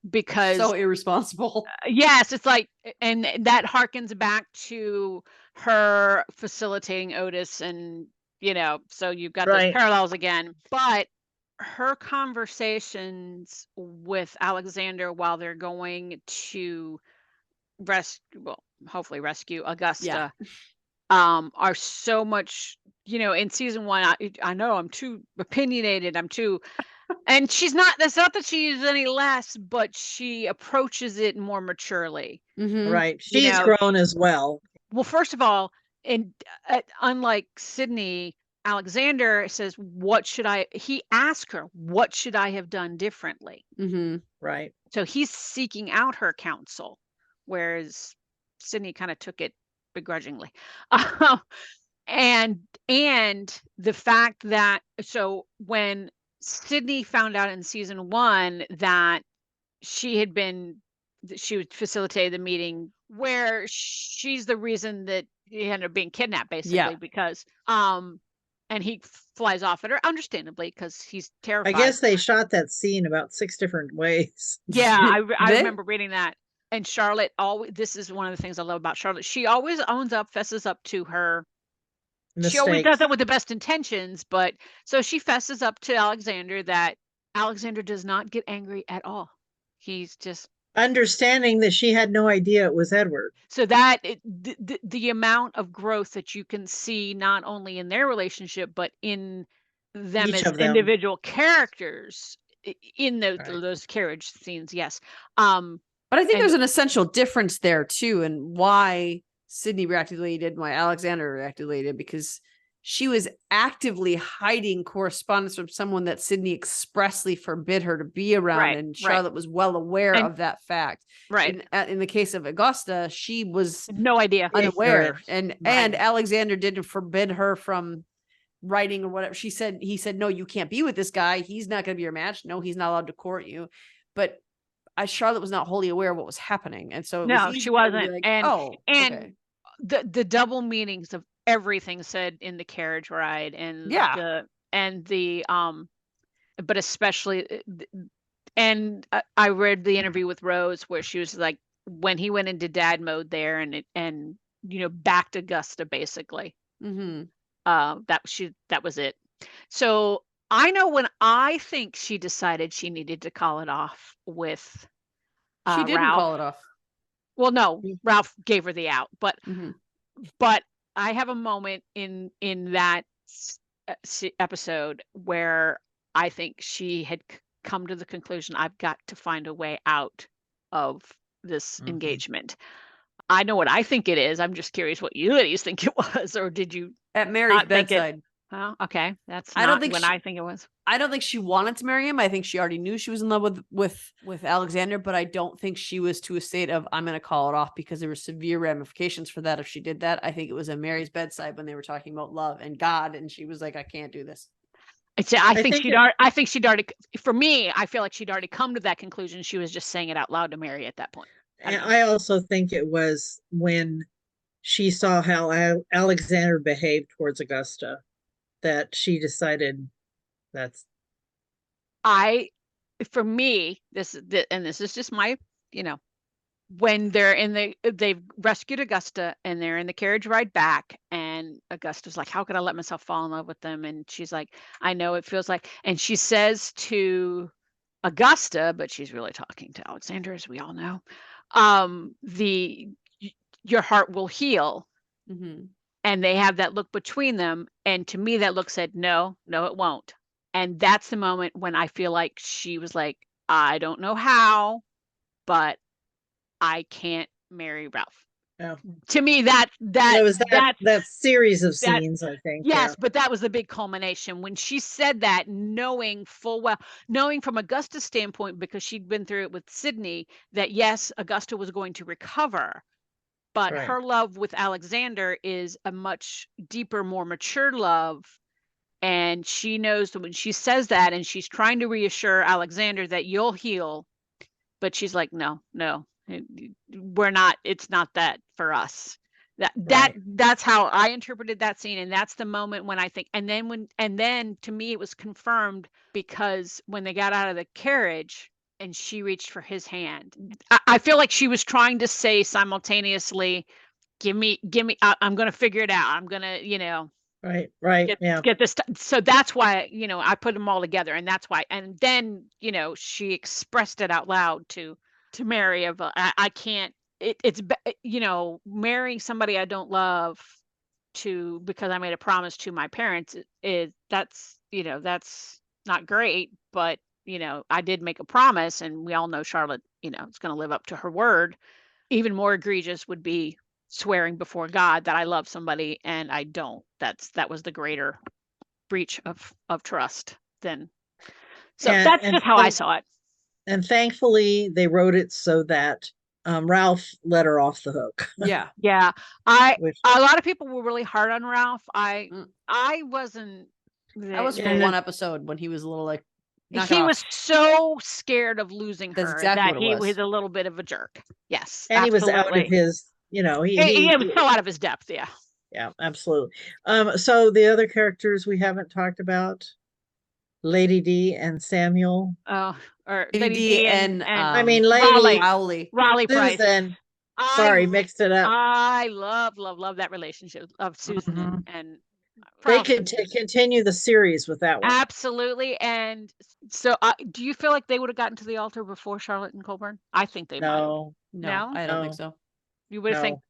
because so irresponsible. Yes, it's like, and that harkens back to her facilitating Otis, and so you've got those parallels again. But her conversations with Alexander while they're going to hopefully rescue Augusta, are so much, in season 1, I know I'm too opinionated, and she's not, that's not that she is any less, but she approaches it more maturely. Right. She's grown as well. Well, first of all, and unlike Sydney, Alexander says, he asked her, what should I have done differently? Right. So he's seeking out her counsel, whereas Sydney kind of took it begrudgingly. And the fact that, so when Sydney found out in season 1 that she would facilitate the meeting where she's the reason that he ended up being kidnapped, basically, because and he flies off at her, understandably, because he's terrified. I guess they shot that scene about 6 different ways. Yeah, I remember reading that. And Charlotte this is one of the things I love about Charlotte. She always fesses up to her mistakes. She always does that with the best intentions, but so she fesses up to Alexander that Alexander does not get angry at all. He's just understanding that she had no idea it was Edward. So that the amount of growth that you can see, not only in their relationship, but in them as individual characters in those carriage scenes. Yes. But I think And- there's an essential difference there too, and why Sydney reacted the way he did, and why Alexander reacted the way he did, because she was actively hiding correspondence from someone that Sydney expressly forbid her to be around, Right, and right. Charlotte was well aware And- of that fact. Right. In the case of Augusta, she was No idea. unaware, Ignorant. and Alexander didn't forbid her from writing or whatever. He said, no, you can't be with this guy. He's not going to be your match. No, he's not allowed to court you. But Charlotte was not wholly aware of what was happening, and so it was No, easy she for her to be wasn't. like, And okay. the double meanings of everything said in the carriage ride, and but especially, and I read the interview with Rose where she was like, when he went into dad mode there, and backed Augusta basically. Mm-hmm. That was it. So I know when I think she decided she needed to call it off with She didn't Ralph. call it off. Well, no, Ralph gave her the out, but Mm-hmm. but I have a moment in that episode where I think she had come to the conclusion, I've got to find a way out of this engagement. I know what I think it is. I'm just curious what you ladies think it was, or did you At Mary's not think it? bedside. Oh, okay, that's I don't not think when I think it was. I don't think she wanted to marry him. I think she already knew she was in love with Alexander, but I don't think she was to a state of, I'm going to call it off, because there were severe ramifications for that if she did that. I think it was at Mary's bedside when they were talking about love and God, and she was like, I can't do this. I think she'd already. For me, I feel like she'd already come to that conclusion. She was just saying it out loud to Mary at that point. And I also think it was when she saw how Alexander behaved towards Augusta that she decided that's. For me, this is just my, when they've rescued Augusta and they're in the carriage ride back, and Augusta's like, how could I let myself fall in love with them? And she's like, I know it feels like, and she says to Augusta, but she's really talking to Alexander, as we all know, your heart will heal. Mm-hmm. And they have that look between them. And to me, that look said, no, it won't. And that's the moment when I feel like she was like, I don't know how, but I can't marry Ralph. Oh. To me, that series of scenes, I think. Yes, but that was the big culmination when she said that, knowing full well, knowing from Augusta's standpoint, because she'd been through it with Sydney, that yes, Augusta was going to recover, but Right. her love with Alexander is a much deeper, more mature love. And she knows that when she says that, and she's trying to reassure Alexander that you'll heal, but she's like, no, we're not, it's not that for us. That's how I interpreted that scene. And that's the moment when I think, and then to me, it was confirmed, because when they got out of the carriage and she reached for his hand, I feel like she was trying to say simultaneously, give me, I'm going to figure it out. I'm going to, Right. get this. So that's why, I put them all together, and that's why. And then, she expressed it out loud to Mary of, I can't, it's, marrying somebody I don't love because I made a promise to my parents that's not great, but I did make a promise, and we all know Charlotte, is going to live up to her word. Even more egregious would be swearing before God that I love somebody and I don't. That was the greater breach of trust then. So that's just how I saw it. And thankfully they wrote it so that Ralph let her off the hook. Yeah. Yeah. A lot of people were really hard on Ralph. I wasn't. That was for one episode when he was a little like, he was so scared of losing her that he was a little bit of a jerk. Yes. And absolutely. He was out of his, he was so out of his depth. Yeah. Yeah, absolutely. So the other characters we haven't talked about, Lady D and Samuel. Oh, or Lady D and I mean, Lady Raleigh Price. Susan. Sorry, mixed it up. I love that relationship of Susan and they could continue the series with that one. Absolutely. And so do you feel like they would have gotten to the altar before Charlotte and Colburn? I think they might. No, I don't think so. You would think,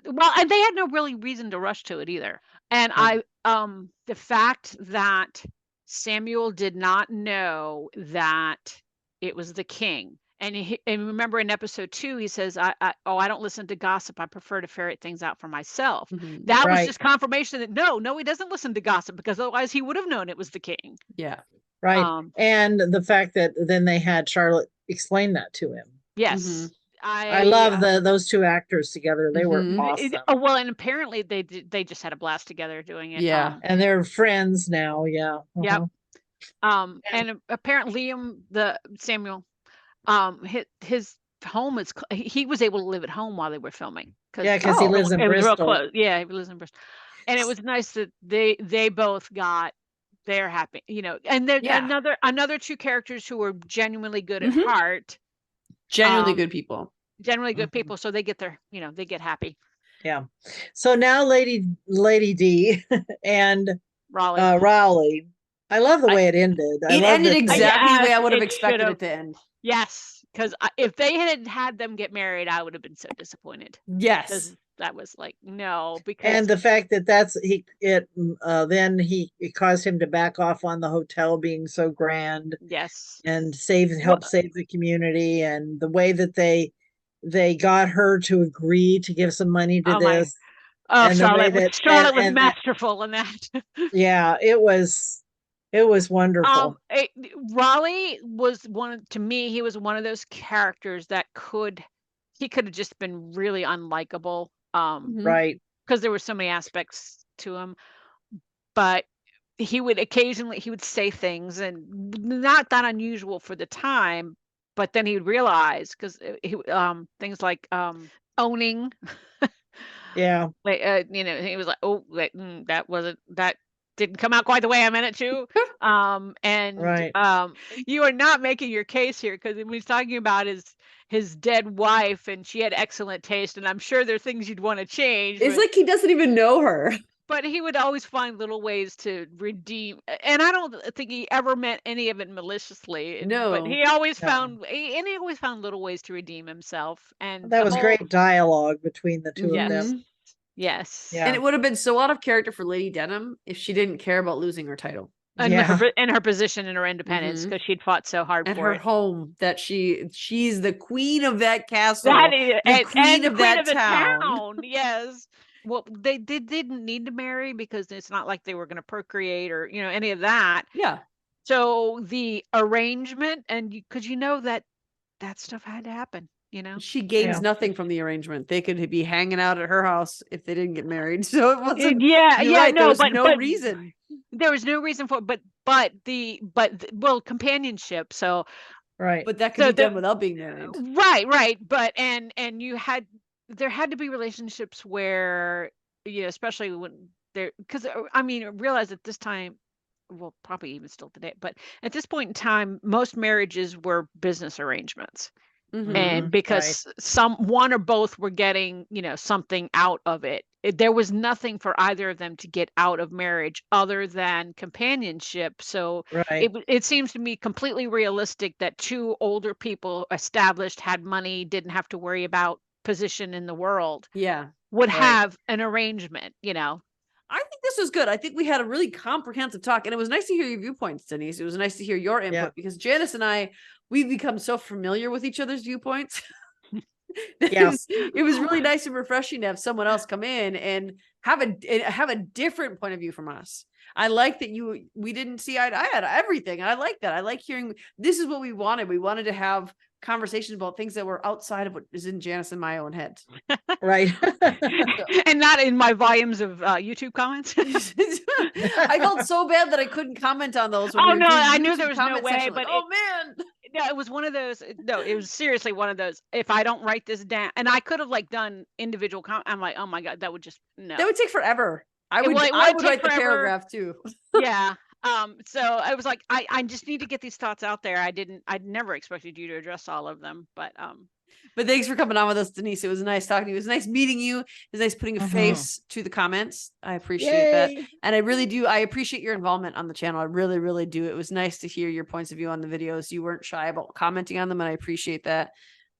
well, and they had no really reason to rush to it either. And the fact that Samuel did not know that it was the king, and remember in episode 2, he says, I don't listen to gossip. I prefer to ferret things out for myself. Mhm. That was Right. just confirmation that no, he doesn't listen to gossip, because otherwise he would have known it was the king. Yeah. Right. Um, And the fact that then they had Charlotte explain that to him. yes. Mhm. I love those two actors together. They were Mhm. awesome. Well, and apparently they just had a blast together doing it. Yeah. And they're friends now. Yeah. Yep. Uh-huh. And apparently Samuel, his home is, he was able to live at home while they were filming. Yeah, because he lives in it was real Bristol. close. Yeah, he lives in Bristol. And it was nice that they both got, they're happy, and there's Yeah. another 2 characters who were genuinely good at Mhm. heart, Genuinely good people. generally good Mhm. people, so they get their, they get happy. Yeah. So now Lady D and Raleigh. Rowley. I love the way it ended. I It love ended that they- exactly the way I would have it expected should've. it to end. Yes, because if they had them get married, I would have been so disappointed. Yes. Because that was like, no, because and the fact that then it caused him to back off on the hotel being so grand yes, and help save the community, and the way that they got her to agree to give some money to this. And Charlotte, the way that Charlotte was and masterful in that. yeah, it was wonderful. Raleigh was to me, he was one of those characters that he could have just been really unlikable. Mhm. Right. Because there were so many aspects to him, but he would say things, and not that unusual for the time, but then he would realize, because things like owning. Yeah. Like, he was like, oh, that didn't come out quite the way I meant it to. And Right. you are not making your case here, because when he's talking about his dead wife, and she had excellent taste, and I'm sure there are things you'd want to change. It's like he doesn't even know her. But he would always find little ways to redeem, and I don't think he ever meant any of it maliciously. No. But he always No. found little ways to redeem himself. And That was great dialogue between the two of them. Mhm. Yes. Yeah. And it would have been so out of character for Lady Denham if she didn't care about losing her title. And Yeah. her position and her independence, Mhm. because she'd fought so hard And for her it. home, that she's the queen of that castle. The queen of that town. town. Yes. Well, they didn't need to marry, because it's not like they were going to procreate or any of that. Yeah. So the arrangement, and because that stuff had to happen. She gains Yeah. nothing from the arrangement. They could be hanging out at her house if they didn't get married. So it wasn't. Yeah, you're yeah, right, there no, was but no reason. There was no reason for it, well, companionship. So Right. But that could So be done without being married. right, but and there had to be relationships where, especially when because I mean, realize at this time, well, probably even still today, but at this point in time, most marriages were business arrangements. Mhm. And Mhm, because one or both were getting, something out of it. There was nothing for either of them to get out of marriage other than companionship. So Right. it seems to me completely realistic that 2 older people, established, had money, didn't have to worry about position in the world, Yeah. would Right. have an arrangement, I think this was good. I think we had a really comprehensive talk, and it was nice to hear your viewpoints, Denise. It was nice to hear your input, Yeah. because Janice and I, we've become so familiar with each other's viewpoints. Yes. It was really nice and refreshing to have someone else come in and have a different point of view from us. I like that we didn't see eye to eye on everything. I like that. I like hearing this is what we wanted. We wanted to have conversations about things that were outside of what is in Janice and my own head. Right. and not in my volumes of YouTube comments. I felt so bad that I couldn't comment on those. Oh, we were no, doing I knew YouTube there was no comment way, section, but like, oh man. No, it was one of those. No, it was seriously one of those. If I don't write this down, and I could have done individual I'm like, oh my God, that would just no. That would take forever. I would take write the forever. paragraph too. Yeah. So I was like, I just need to get these thoughts out there. I'd never expected you to address all of them, but thanks for coming on with us, Denise. It was nice talking to you. It was nice meeting you. It was nice putting a Mhm. face to the comments. I appreciate that. Yay. And I really do. I appreciate your involvement on the channel. I really, really do. It was nice to hear your points of view on the videos. You weren't shy about commenting on them, and I appreciate that.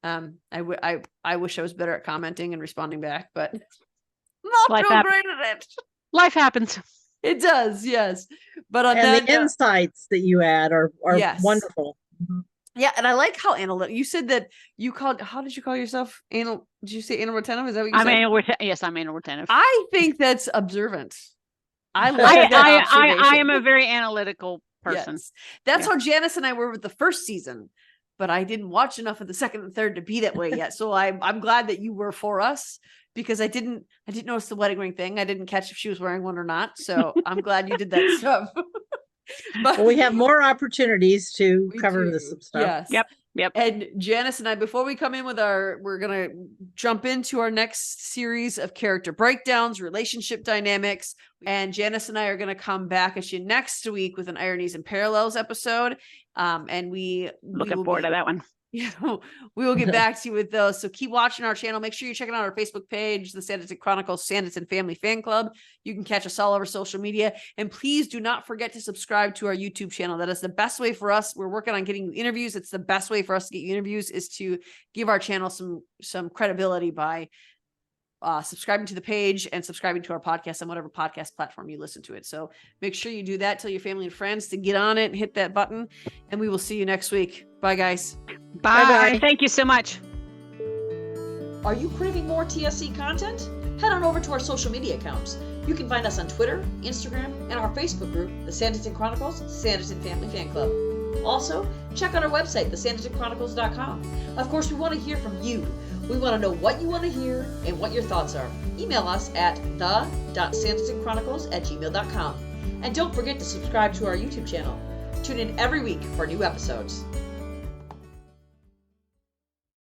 I wish I was better at commenting and responding back, but I'm not Life so happens. great at it. life happens. It does, yes. But on And that the insights that you add are Yes. wonderful. Mhm. Yeah, and I like how analytical. You said that you called. How did you call yourself? Anal? Did you say anal retentive? Is that what you said? Yes, I'm anal retentive. I think that's observant. I like that observation. I am a very analytical person. Yes. That's how Janice and I were with the first season, but I didn't watch enough of the second and third to be that way yet. So I'm glad that you were for us, because I didn't notice the wedding ring thing. I didn't catch if she was wearing one or not. So I'm glad you did that stuff. But we have more opportunities to cover this stuff. Yes. Yep. And Janice and I, before we come in with we're going to jump into our next series of character breakdowns, relationship dynamics. And Janice and I are going to come back at you next week with an Ironies and Parallels episode. And looking forward to that one. Yeah, we will get back to you with those. So keep watching our channel. Make sure you're checking out our Facebook page, the Sanditon Chronicles Sanditon Family Fan Club. You can catch us all over social media. And please do not forget to subscribe to our YouTube channel. That is the best way for us. We're working on getting interviews. It's the best way for us to get you interviews, is to give our channel some credibility by subscribing to the page and subscribing to our podcast on whatever podcast platform you listen to it. So make sure you do that. Tell your family and friends to get on it and hit that button. And we will see you next week. Bye, guys. Bye. Thank you so much. Are you craving more TSC content? Head on over to our social media accounts. You can find us on Twitter, Instagram, and our Facebook group, the Sanditon Chronicles Sanditon Family Fan Club. Also, check out our website, thesanditonchronicles.com. Of course, we want to hear from you. We want to know what you want to hear and what your thoughts are. Email us at the.sanditonchronicles@gmail.com. And don't forget to subscribe to our YouTube channel. Tune in every week for new episodes.